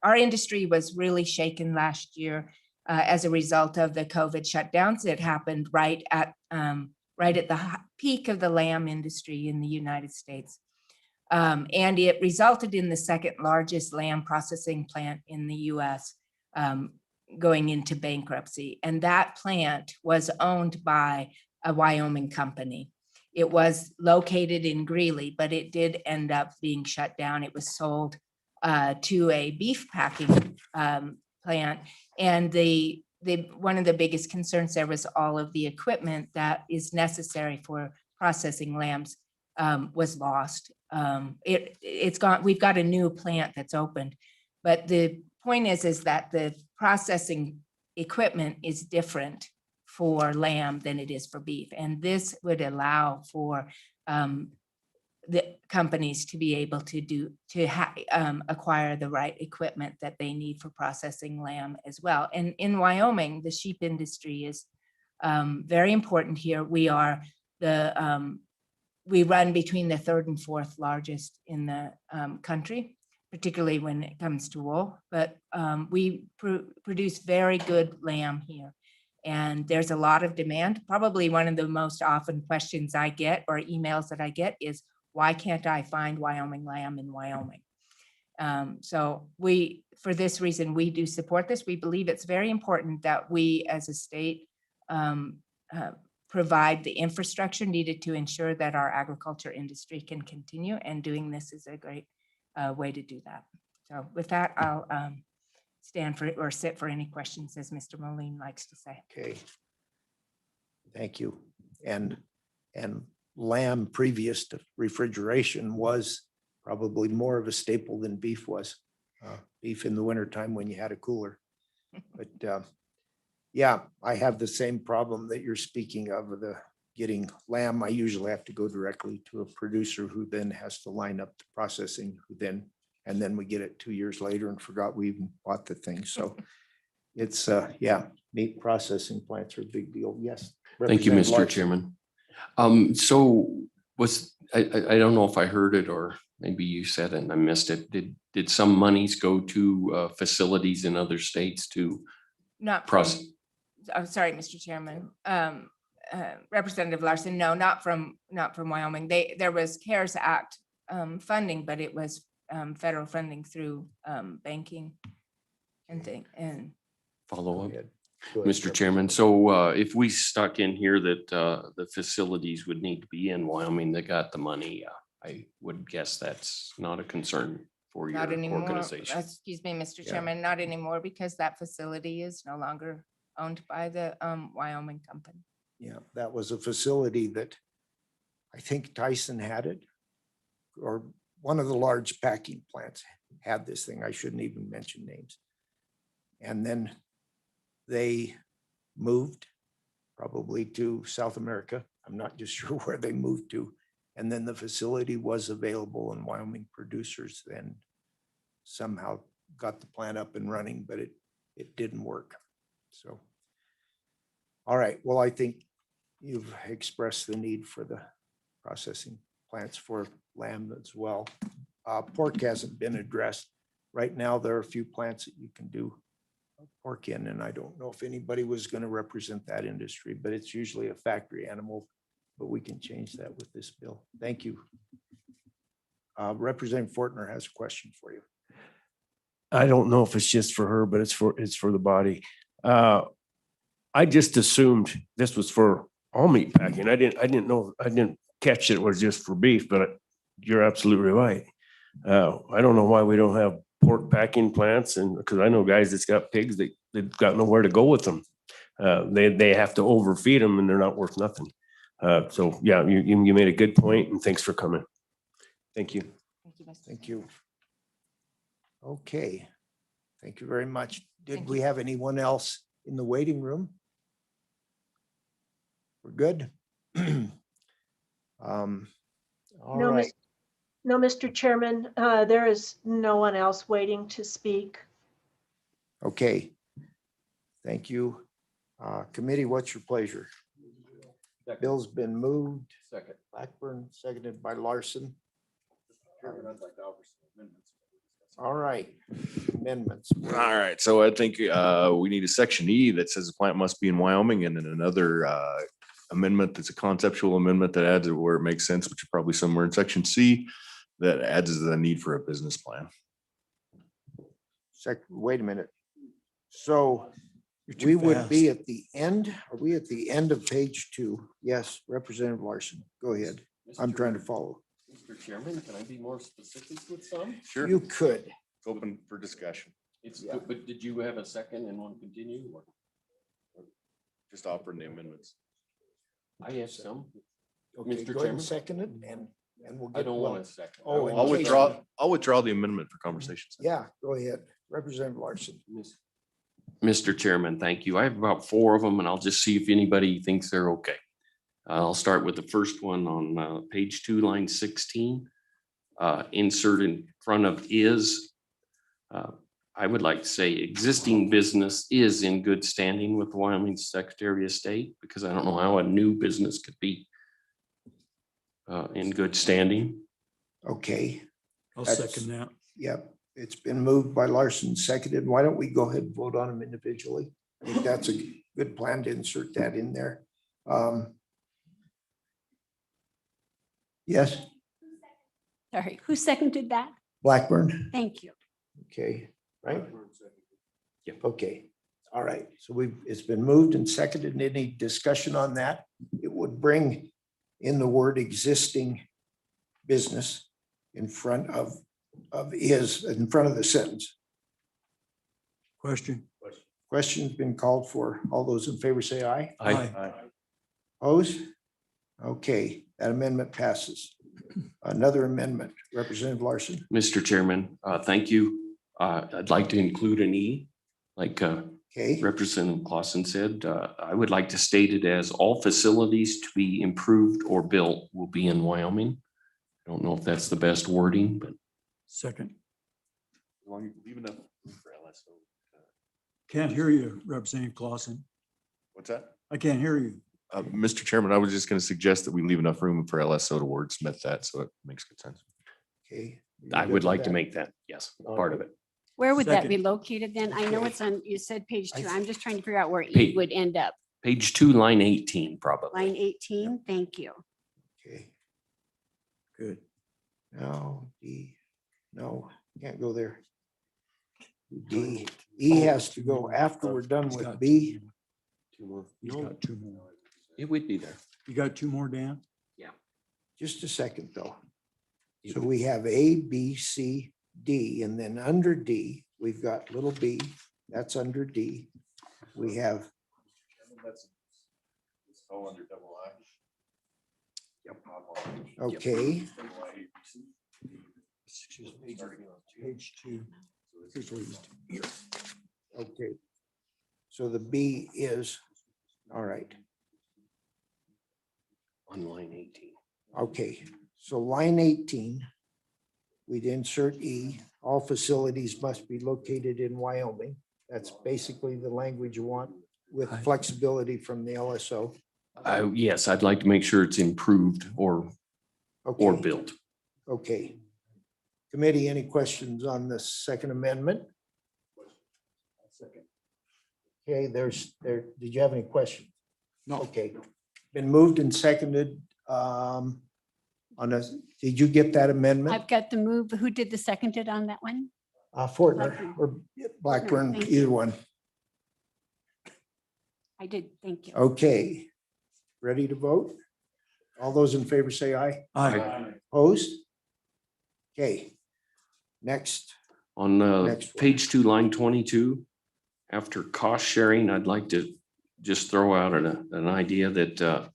Our industry was really shaken last year as a result of the COVID shutdowns that happened right at the peak of the lamb industry in the United States. And it resulted in the second largest lamb processing plant in the US going into bankruptcy. And that plant was owned by a Wyoming company. It was located in Greeley, but it did end up being shut down. It was sold to a beef packing plant. And one of the biggest concerns there was all of the equipment that is necessary for processing lambs was lost. It's gone. We've got a new plant that's opened, but the point is that the processing equipment is different for lamb than it is for beef. And this would allow for the companies to be able to acquire the right equipment that they need for processing lamb as well. And in Wyoming, the sheep industry is very important here. We are we run between the third and fourth largest in the country, particularly when it comes to wool, but we produce very good lamb here. And there's a lot of demand. Probably one of the most often questions I get or emails that I get is, why can't I find Wyoming lamb in Wyoming? So for this reason, we do support this. We believe it's very important that we as a state provide the infrastructure needed to ensure that our agriculture industry can continue, and doing this is a great way to do that. So with that, I'll stand for or sit for any questions, as Mr. Moline likes to say. Okay. Thank you. And lamb previous to refrigeration was probably more of a staple than beef was. Beef in the wintertime when you had a cooler. But yeah, I have the same problem that you're speaking of the getting lamb. I usually have to go directly to a producer who then has to line up the processing, and then we get it 2 years later and forgot we even bought the thing. So it's yeah, meat processing plants are a big deal. Yes. Thank you, Representative Mr. Larson. Chairman. So I don't know if I heard it or maybe you said it and I missed it. Did some monies go to facilities in other states to Not process? from, I'm sorry, Mr. Chairman. Representative Larson, no, not from Wyoming. There was CARES Act funding, but it was federal funding through banking and Follow up. Go ahead, Mr. Chairman, so if we stuck in here that the facilities would need to be in Wyoming that got the money, I would guess that's not a concern for your not anymore. organization. Excuse me, Mr. Yeah. Chairman, not anymore, because that facility is no longer owned by the Wyoming company. Yeah, that was a facility that I think Tyson had it, or one of the large packing plants had this thing. I shouldn't even mention names. And then they moved probably to South America. I'm not just sure where they moved to. And then the facility was available, and Wyoming producers then somehow got the plant up and running, but it didn't work. So, all right, well, I think you've expressed the need for the processing plants for lamb as well. Pork hasn't been addressed. Right now, there are a few plants that you can do pork in, and I don't know if anybody was going to represent that industry, but it's usually a factory animal, but we can change that with this bill. Thank you. Representative Fortner has a question for you. I don't know if it's just for her, but it's for the body. I just assumed this was for all meat packing. I didn't know, I didn't catch it was just for beef, but you're absolutely right. I don't know why we don't have pork packing plants, and because I know guys that's got pigs that they've got nowhere to go with them. They have to overfeed them and they're not worth nothing. So yeah, you made a good point, and thanks for coming. Thank you. Thank you, Mr. Thank you. Okay, thank you very much. Did Thank we have anyone else in the waiting room? We're good. All No, right. No, Mr. Chairman, there is no one else waiting to speak. Okay. Thank you. Committee, what's your pleasure? Bill's been moved. Second. Blackburn, seconded by Larson. All right, amendments. All right, so I think we need a section E that says the plant must be in Wyoming, and then another amendment that's a conceptual amendment that adds it where it makes sense, which is probably somewhere in section C, that adds the need for a business plan. Wait a minute. So You're too we would be fast. at the end, are we at the end of page 2? Yes, Representative Larson, go ahead. I'm trying to follow. Mr. Chairman, can I be more specific with some? Sure. You could. It's open for discussion. Yeah. But did you have a second and want to continue? or- Just offering the amendments. I have some. Okay, Mr. go ahead Chairman? and second it, and we'll get. I don't want a second. Oh, I in I'll want- case- withdraw the amendment for conversations. Yeah, go ahead. Representative Larson. Miss- Mr. Chairman, thank you. I have about 4 of them and I'll just see if anybody thinks they're okay. I'll start with the first one on page 2, line 16. Insert in front of is. I would like to say existing business is in good standing with the Wyoming Secretary of State, because I don't know how a new business could be in good standing. Okay. I'll That's- second that. Yep, it's been moved by Larson, seconded. Why don't we go ahead and vote on them individually? I think that's a good plan to insert that in there. Yes, Sorry, who seconded that? Blackburn, Thank you. okay, right? Yep. Okay, all right, so it's been moved and seconded. Any discussion on that? It would bring in the word existing business in front of is, in front of the sentence. Question? Question's been called for. All those in favor say aye. Aye. Opposed? Okay, that amendment passes. Another amendment, Representative Larson. Mr. Chairman, thank you. I'd like to include an E, like Okay, Representative Clausen said. I would like to state it as all facilities to be improved or built will be in Wyoming. I don't know if that's the best wording, but Second. Leave enough for LSO. Can't hear you, Representative Clausen. What's that? I can't hear you. Mr. Chairman, I was just going to suggest that we leave enough room for LSO to wordsmith that, so it makes good sense. okay. I would like to make that, yes, part of it. Where would that be Second. located then? I know Okay. it's on, you said page 2. I'm just trying to figure out where E Page- would end up. Page 2, line 18, probably. Line 18, thank you. Okay, Good. no, D, no, can't go there. D, E has to go after we're done He's with got B. 2 more. He's got 2 more. It would be there. You got 2 more, Dan? Just a second, though. So we have A, B, C, D, and then under D, we've got little b, that's under D. We have, It's all under double I. okay, Excuse me. Page 2. Here's where he's- here. okay. So the B is, all right, On line 18. okay. So line 18, we'd insert E, all facilities must be located in Wyoming. That's basically the language you want with flexibility from the LSO. Yes, I'd like to make sure it's improved or Okay, built. okay. Committee, any questions on the Second Amendment? Okay, did you have any questions? No. Okay, been moved and seconded. Did you get that amendment? I've got the move. Who did the seconded on that one? Fortner or Blackburn, Thank you. either one. I did, thank you. Okay, ready to vote? All those in favor say aye. Aye. Opposed? Okay, next, On Next one. page 2, line 22, after cost sharing, I'd like to just throw out an idea that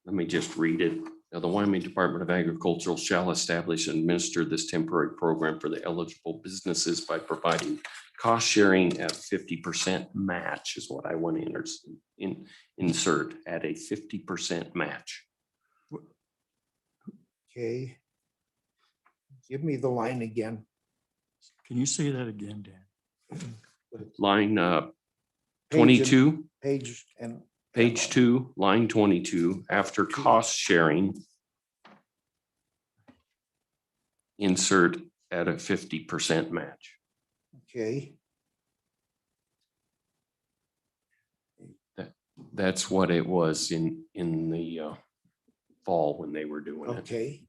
let me just read it. Now, the Wyoming Department of Agriculture shall establish and administer this temporary program for the eligible businesses by providing cost sharing at 50% match is what I want to insert at a 50% match. okay. Give me the line again. Can you say that again, Dan? Line Page 22. Page and. Page 2, line 22, after cost sharing, insert at a 50% match. Okay, That's what it was in the fall when they were doing it. okay.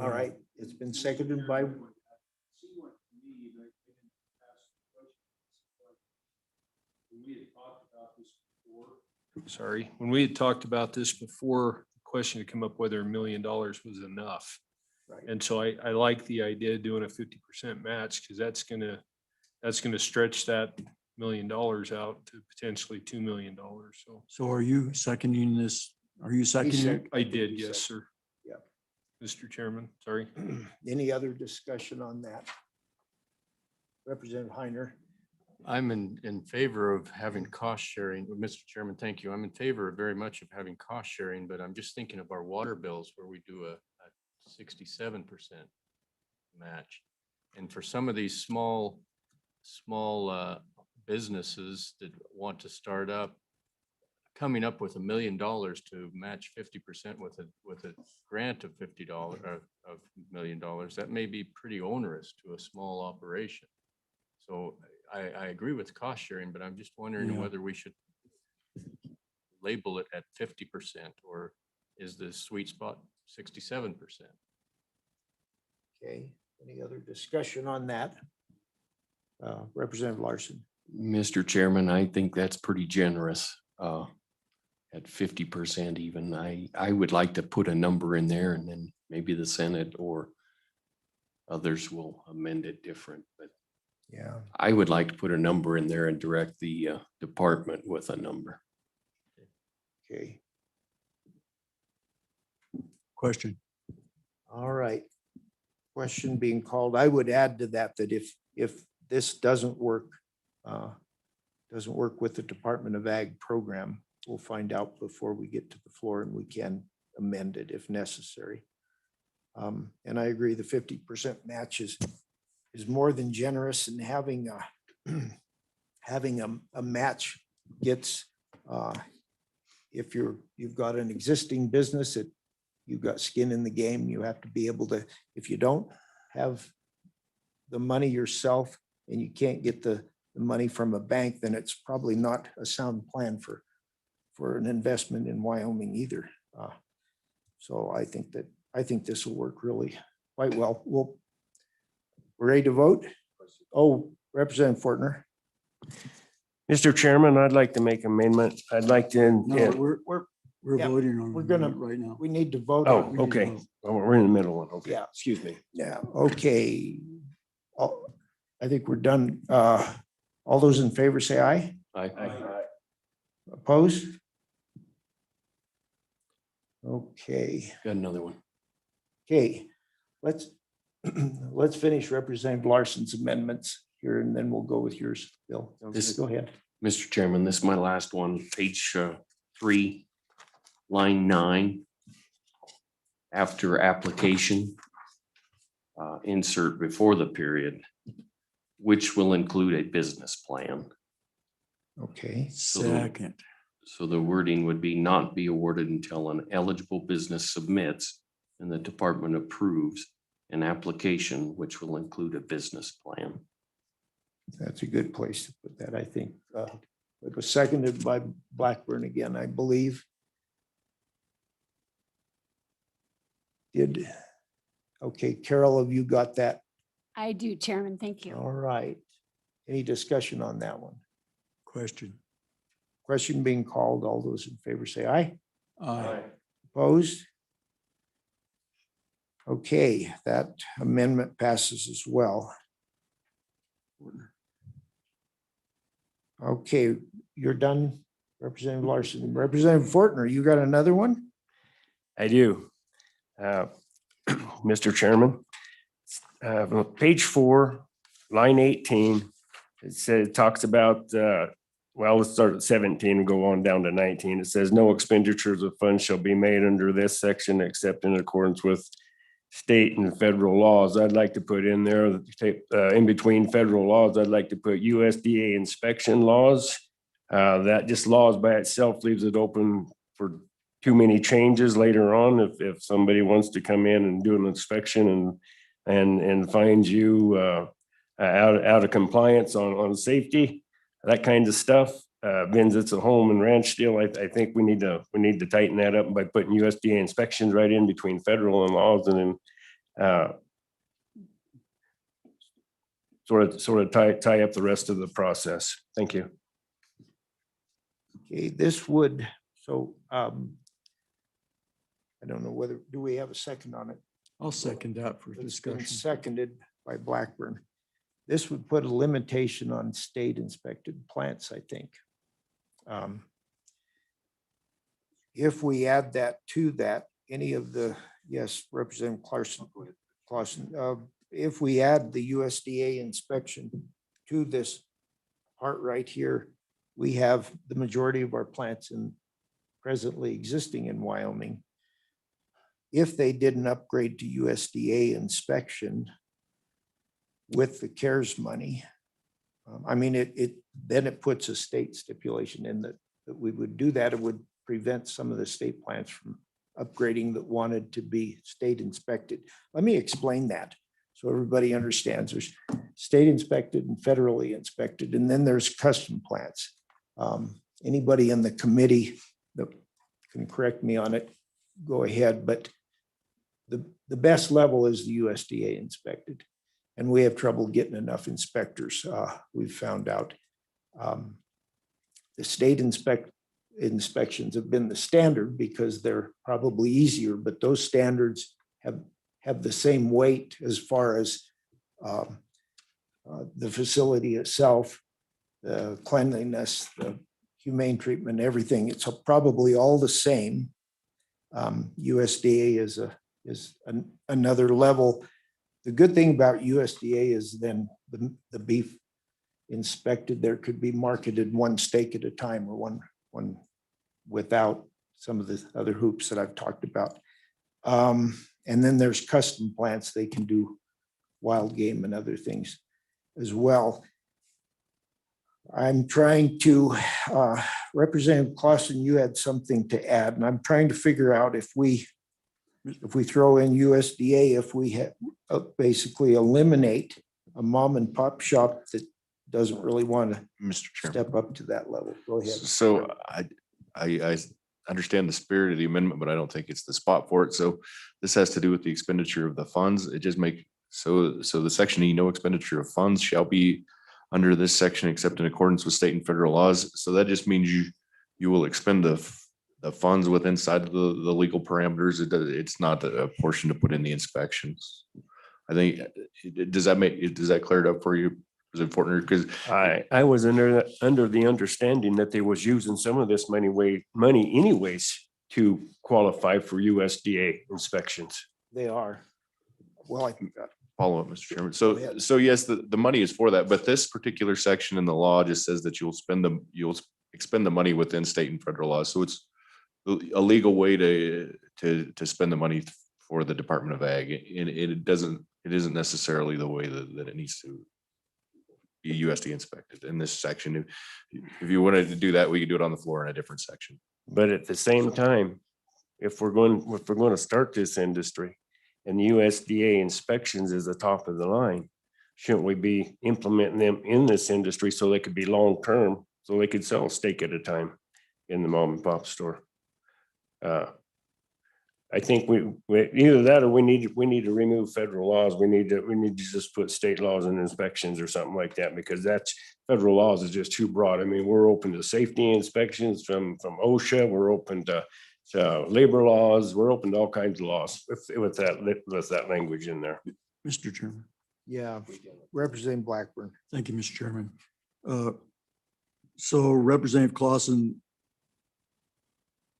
All right, it's been seconded by. Sorry, when we had talked about this before, the question had come up whether $1 million was enough. Right. And so I like the idea of doing a 50% match because that's gonna stretch that $1 million out to potentially $2 million. So So are you seconding this? Are you seconding it? I did, yes, sir. Yeah. Mr. Chairman, sorry. Any other discussion on that? Representative Heiner. I'm in favor of having cost sharing. Mr. Chairman, thank you. I'm in favor very much of having cost sharing, but I'm just thinking of our water bills where we do a 67% match. And for some of these small businesses that want to start up, coming up with $1 million to match 50% with a grant of $50 of $1 million, that may be pretty onerous to a small operation. So I agree with cost sharing, but I'm just wondering Yeah. whether we should label it at 50% or is the sweet spot 67%? Okay, any other discussion on that? Representative Larson. Mr. Chairman, I think that's pretty generous. At 50% even, I would like to put a number in there and then maybe the Senate or others will amend it different, but Yeah. I would like to put a number in there and direct the department with a number. Okay, Question. all right. Question being called. I would add to that, that if this doesn't work with the Department of Ag program, we'll find out before we get to the floor and we can amend it if necessary. And I agree, the 50% match is more than generous, and having a match gets, if you've got an existing business that you've got skin in the game, you have to be able to, if you don't have the money yourself and you can't get the money from a bank, then it's probably not a sound plan for an investment in Wyoming either. So I think this will work really quite well. We're ready to vote? Oh, Representative Fortner. Mr. Chairman, I'd like to make amendment. I'd like to. No, we're Yeah, voting on. we're gonna- it right now. We need to vote. Oh, on- okay. Oh, we're in the middle one. Okay. Yeah. Excuse me. Yeah, okay. I think we're done. All those in favor say aye. Opposed? Okay, Got another one. okay. Let's finish Representative Larson's amendments here and then we'll go with yours, Bill. Go ahead. Mr. Chairman, this is my last one, page 3, line 9. After application, insert before the period, which will include a business plan. Okay, Second. So the wording would be not be awarded until an eligible business submits and the department approves an application, which will include a business plan. that's a good place to put that, I think. It was seconded by Blackburn again, I believe. Okay, Carol, have you got that? I do, Chairman. Thank you. All right. Any discussion on that one? Question. Question being called. All those in favor say aye. Aye. Opposed? Okay, that amendment passes as well. Okay, you're done, Representative Larson. Representative Fortner, you got another one? I do. Mr. Chairman, page 4, line 18, it talks about, well, let's start at 17 and go on down to 19. It says no expenditures of funds shall be made under this section except in accordance with state and federal laws. I'd like to put in there, in between federal laws, I'd like to put USDA inspection laws. That just laws by itself leaves it open for too many changes later on. If somebody wants to come in and do an inspection and find you out of compliance on safety, that kind of stuff, means it's a home and ranch deal. I think we need to tighten that up by putting USDA inspections right in between federal and laws, and then sort of tie up the rest of the process. Thank you. Okay, this would, so I don't know whether, do we have a second on it? I'll second that for It's been discussion. seconded by Blackburn. This would put a limitation on state inspected plants, I think. If we add that to that, any of the, yes, Representative Clausen, if we add the USDA inspection to this part right here, we have the majority of our plants presently existing in Wyoming. If they did an upgrade to USDA inspection with the CARES money, then it puts a state stipulation in that we would do that. It would prevent some of the state plants from upgrading that wanted to be state inspected. Let me explain that so everybody understands. There's state inspected and federally inspected, and then there's custom plants. Anybody in the committee that can correct me on it, go ahead, but the best level is the USDA inspected. And we have trouble getting enough inspectors. We've found out the state inspections have been the standard because they're probably easier, but those standards have the same weight as far as the facility itself, the cleanliness, the humane treatment, everything. It's probably all the same. USDA is another level. The good thing about USDA is then the beef inspected there could be marketed one steak at a time, or one without some of the other hoops that I've talked about. And then there's custom plants. They can do wild game and other things as well. I'm trying to, Representative Clausen, you had something to add, and I'm trying to figure out if we throw in USDA, if we basically eliminate a mom and pop shop that doesn't really want to Mr. Chairman. step up to that level. Go ahead. So I understand the spirit of the amendment, but I don't think it's the spot for it. So this has to do with the expenditure of the funds. It just so the section E, no expenditure of funds shall be under this section except in accordance with state and federal laws. So that just means you will expend the funds within inside of the legal parameters. It's not a portion to put in the inspections. I think, does that clear it up for you? Is it important? Because I was under the understanding that they was using some of this money anyways to qualify for USDA inspections. They are. Well, I think that. Follow up, Mr. Chairman. So yes, the money is for that, but this particular section in the law just says that you'll expend the money within state and federal laws. So it's a legal way to spend the money for the Department of Ag. And it isn't necessarily the way that it needs to be USDA inspected in this section. If you wanted to do that, we could do it on the floor in a different section. But at the same time, if we're going to start this industry and USDA inspections is the top of the line, shouldn't we be implementing them in this industry so they could be long-term, so they could sell a steak at a time in the mom and pop store? I think we either that or we need to remove federal laws. We need to just put state laws and inspections or something like that, because that's federal laws is just too broad. I mean, we're open to safety inspections from OSHA. We're open to labor laws. We're open to all kinds of laws with that language in there. Mr. Chairman. Yeah, Representative Blackburn. Thank you, Mr. Chairman. So Representative Clausen,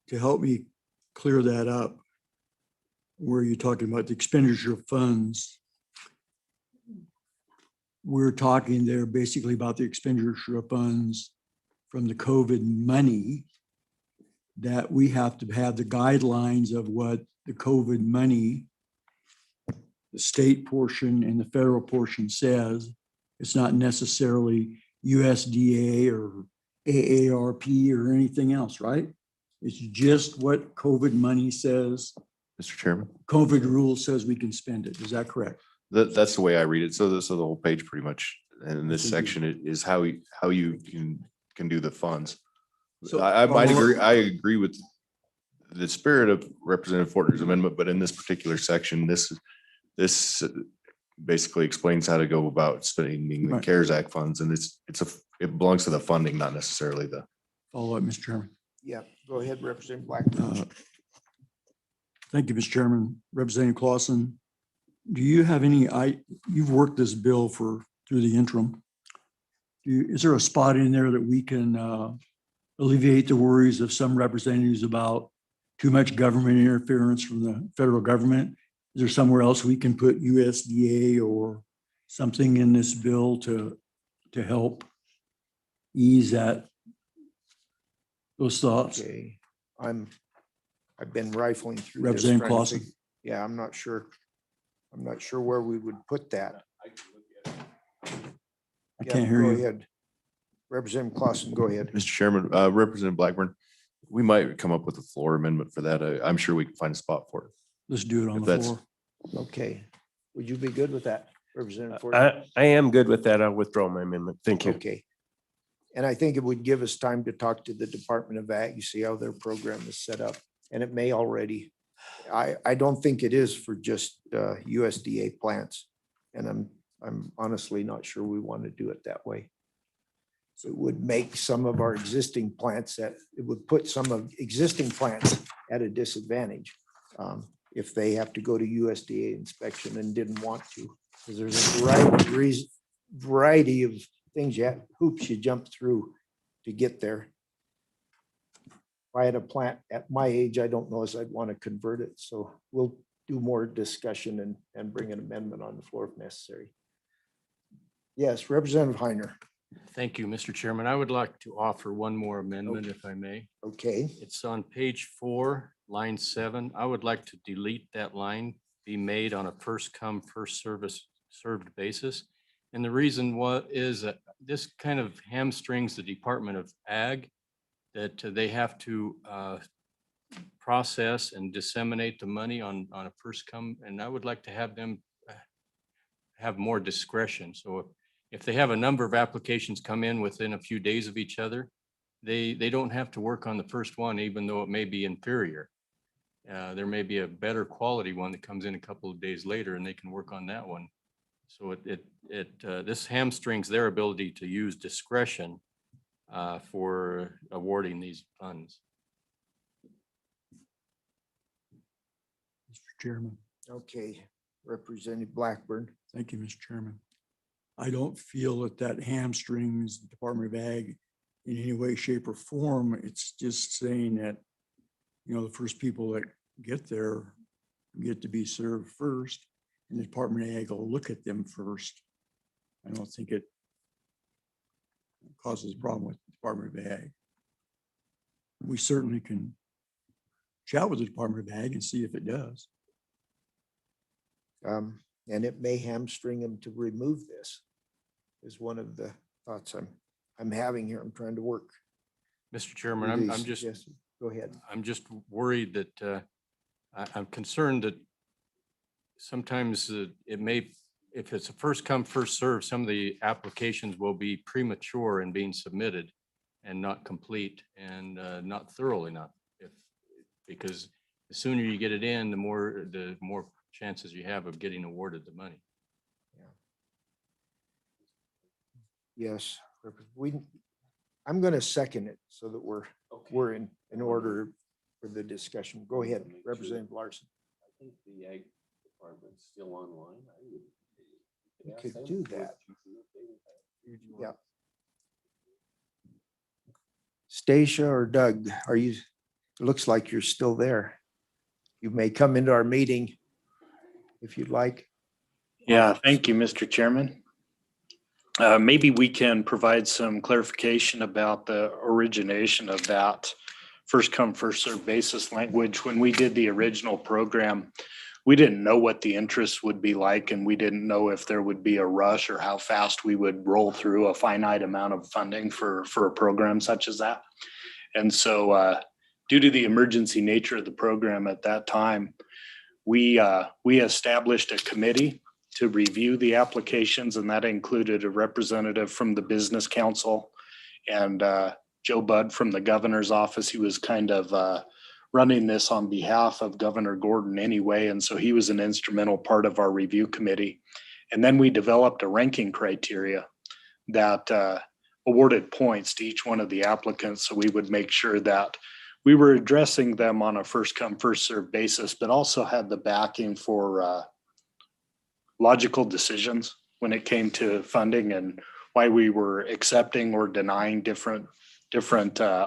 to help me clear that up, where you're talking about the expenditure of funds, we're talking there basically about the expenditure of funds from the COVID money, that we have to have the guidelines of what the COVID money, the state portion and the federal portion says. It's not necessarily USDA or AARP or anything else, right? It's just what COVID money says. Mr. Chairman. COVID rule says we can spend it. Is that correct? That's the way I read it. So the whole page pretty much, and this section is how you can do the funds. So I might agree. I agree with the spirit of Representative Fortner's amendment, but in this particular section, this basically explains how to go about spending the CARES Act funds, and it belongs to the funding, not necessarily the. Follow up, Mr. Chairman. Yeah, go ahead, Representative Blackburn. Thank you, Mr. Chairman. Representative Clausen, do you have any, you've worked this bill through the interim. Is there a spot in there that we can alleviate the worries of some representatives about too much government interference from the federal government? Is there somewhere else we can put USDA or something in this bill to to help ease those thoughts. Okay, I've been rifling through this. Representative trying to Clausen. fig- Yeah, I'm not sure. I'm not sure where we would put that. I Yeah, can't hear go you. ahead. Representative Clausen, go ahead. Mr. Chairman, Representative Blackburn, we might come up with a floor amendment for that. I'm sure we can find a spot for it. Let's do it on If the that's- floor. Okay, would you be good with that, Representative Ford? I am good with that. I'll withdraw my amendment. Thank you. Okay. And I think it would give us time to talk to the Department of Ag, you see how their program is set up, and it may already. I don't think it is for just USDA plants, and I'm honestly not sure we want to do it that way. So it would make some of our existing plants it would put some of existing plants at a disadvantage if they have to go to USDA inspection and didn't want to. Because there's a variety of things hoops you jump through to get there. If I had a plant at my age, I don't know as I'd want to convert it. So we'll do more discussion and bring an amendment on the floor if necessary. Yes, Representative Heiner. Thank you, Mr. Chairman. I would like to offer one more amendment, if I may. Okay, It's on page 4, line 7. I would like to delete that line, be made on a first come, first served basis. And the reason is that this kind of hamstrings the Department of Ag, that they have to process and disseminate the money on a first come. And I would like to have them have more discretion. So if they have a number of applications come in within a few days of each other, they don't have to work on the first one, even though it may be inferior. There may be a better quality one that comes in a couple of days later and they can work on that one. So this hamstrings their ability to use discretion for awarding these funds. Mr. Chairman. okay, Representative Blackburn. Thank you, Mr. Chairman. I don't feel that hamstrings the Department of Ag in any way, shape, or form. It's just saying that, the first people that get there get to be served first, and the Department of Ag will look at them first. I don't think it causes a problem with the Department of Ag. We certainly can chat with the Department of Ag and see if it does. And it may hamstring them to remove this is one of the thoughts I'm having here. I'm trying to work. Mr. Chairman, through I'm these. just Yes, go ahead. I'm just worried that I'm concerned that sometimes it may, if it's a first come, first serve, some of the applications will be premature in being submitted and not complete and not thorough enough. Because the sooner you get it in, the more chances you have of getting awarded the money. Yes, I'm going to second it so that we're in order for the discussion. Go ahead, Representative Larson. I think the Ag Department's still online. We could do that. Yeah. Stacia or Doug, it looks like you're still there. You may come into our meeting if you'd like. Yeah, thank you, Mr. Chairman. Maybe we can provide some clarification about the origination of that first come, first served basis language. When we did the original program, we didn't know what the interest would be like, and we didn't know if there would be a rush or how fast we would roll through a finite amount of funding for a program such as that. And so due to the emergency nature of the program at that time, we established a committee to review the applications, and that included a representative from the Business Council and Joe Budd from the governor's office. He was kind of running this on behalf of Governor Gordon anyway, and so he was an instrumental part of our review committee. And then we developed a ranking criteria that awarded points to each one of the applicants, so we would make sure that we were addressing them on a first come, first served basis, but also had the backing for logical decisions when it came to funding and why we were accepting or denying different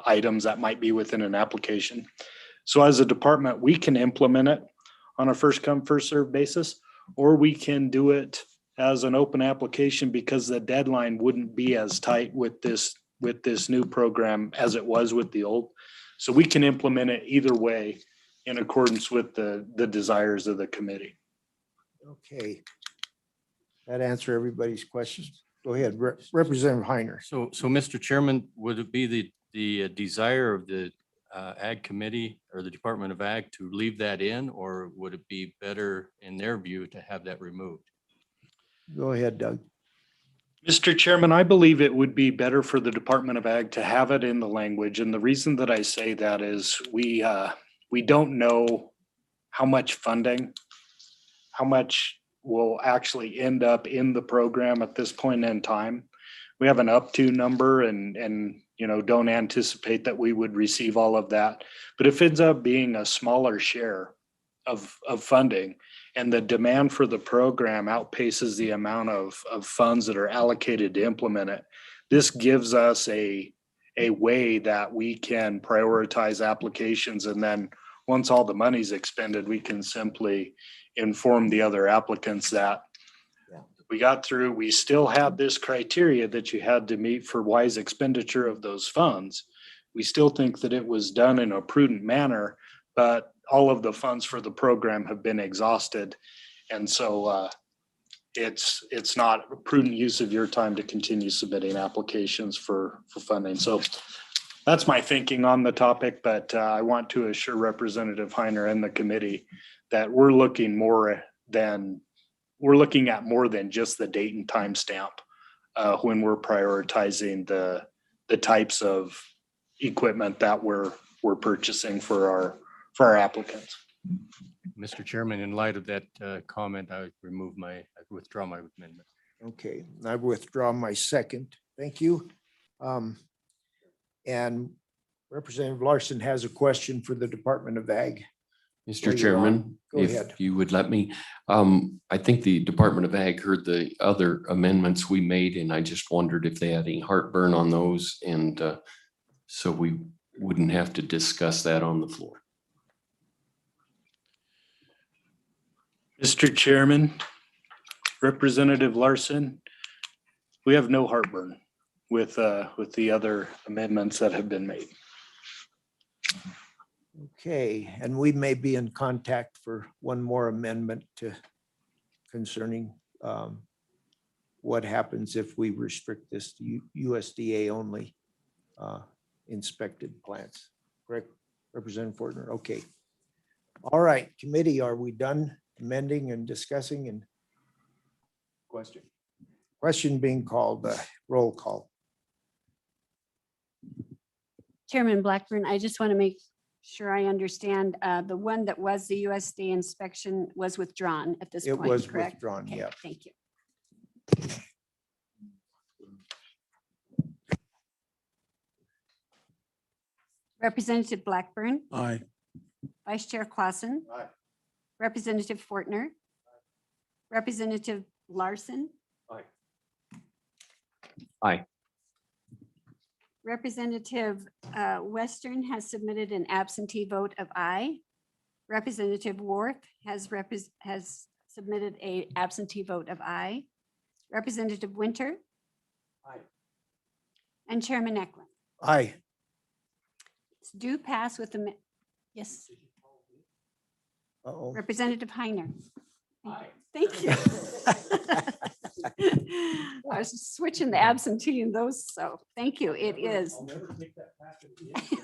items that might be within an application. So as a department, we can implement it on a first come, first served basis, or we can do it as an open application because the deadline wouldn't be as tight with this new program as it was with the old. So we can implement it either way in accordance with the desires of the committee. Okay. That answer everybody's questions. Go ahead, Representative Heiner. So, Mr. Chairman, would it be the desire of the Ag Committee or the Department of Ag to leave that in, or would it be better in their view to have that removed? Go ahead, Doug. Mr. Chairman, I believe it would be better for the Department of Ag to have it in the language. And the reason that I say that is we don't know how much funding, how much will actually end up in the program at this point in time. We have an up to number and don't anticipate that we would receive all of that. But if it ends up being a smaller share of funding and the demand for the program outpaces the amount of funds that are allocated to implement it, this gives us a way that we can prioritize applications. And then once all the money's expended, we can simply inform the other applicants that we got through. We still have this criteria that you had to meet for wise expenditure of those funds. We still think that it was done in a prudent manner, but all of the funds for the program have been exhausted. And so it's not a prudent use of your time to continue submitting applications for funding. So that's my thinking on the topic, but I want to assure Representative Heiner and the committee that we're looking at more than just the date and time stamp when we're prioritizing the types of equipment that we're purchasing for our applicants. Mr. Chairman, in light of that comment, I withdraw my amendment. Okay, I withdraw my second. Thank you. And Representative Larson has a question for the Department of Ag. Mr. Chairman, Go ahead. if you would let me, I think the Department of Ag heard the other amendments we made, and I just wondered if they had any heartburn on those, and so we wouldn't have to discuss that on the floor. Mr. Chairman, Representative Larson, we have no heartburn with the other amendments that have been made. Okay, and we may be in contact for one more amendment concerning what happens if we restrict this to USDA only inspected plants. Correct, Representative Fortner? Okay. All right, committee, are we done amending and discussing? And question being called, roll call. Chairman Blackburn, I just want to make sure I understand, the one that was the USDA inspection was withdrawn at this It point, was correct? withdrawn, Okay, yeah. thank you. Representative Blackburn, Aye. Vice Chair Clausen. Aye. Representative Fortner. Representative Larson. Aye. Representative Western has submitted an absentee vote of aye. Representative Worth has submitted a absentee vote of aye. Representative Winter. Aye. And Chairman Eklund. Aye. It's due pass with the, yes, Uh-oh. Representative Heiner. Thank you. I was switching the absentee and those, so thank you. It is.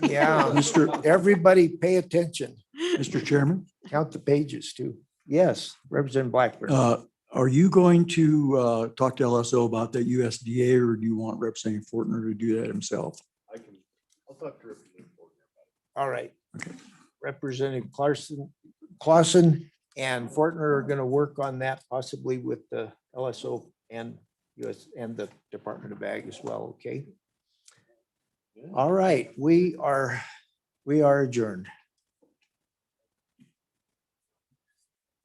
Yeah, everybody pay attention. Mr. Chairman, Count the pages too. Yes, Representative Blackburn. are you going to talk to LSO about that USDA, or do you want Representative Fortner to do that himself? I'll talk to Representative Fortner. All right. Representative Clausen and Fortner are going to work on that possibly with the LSO and US and the Department of Ag as well. Okay. All right. We are adjourned.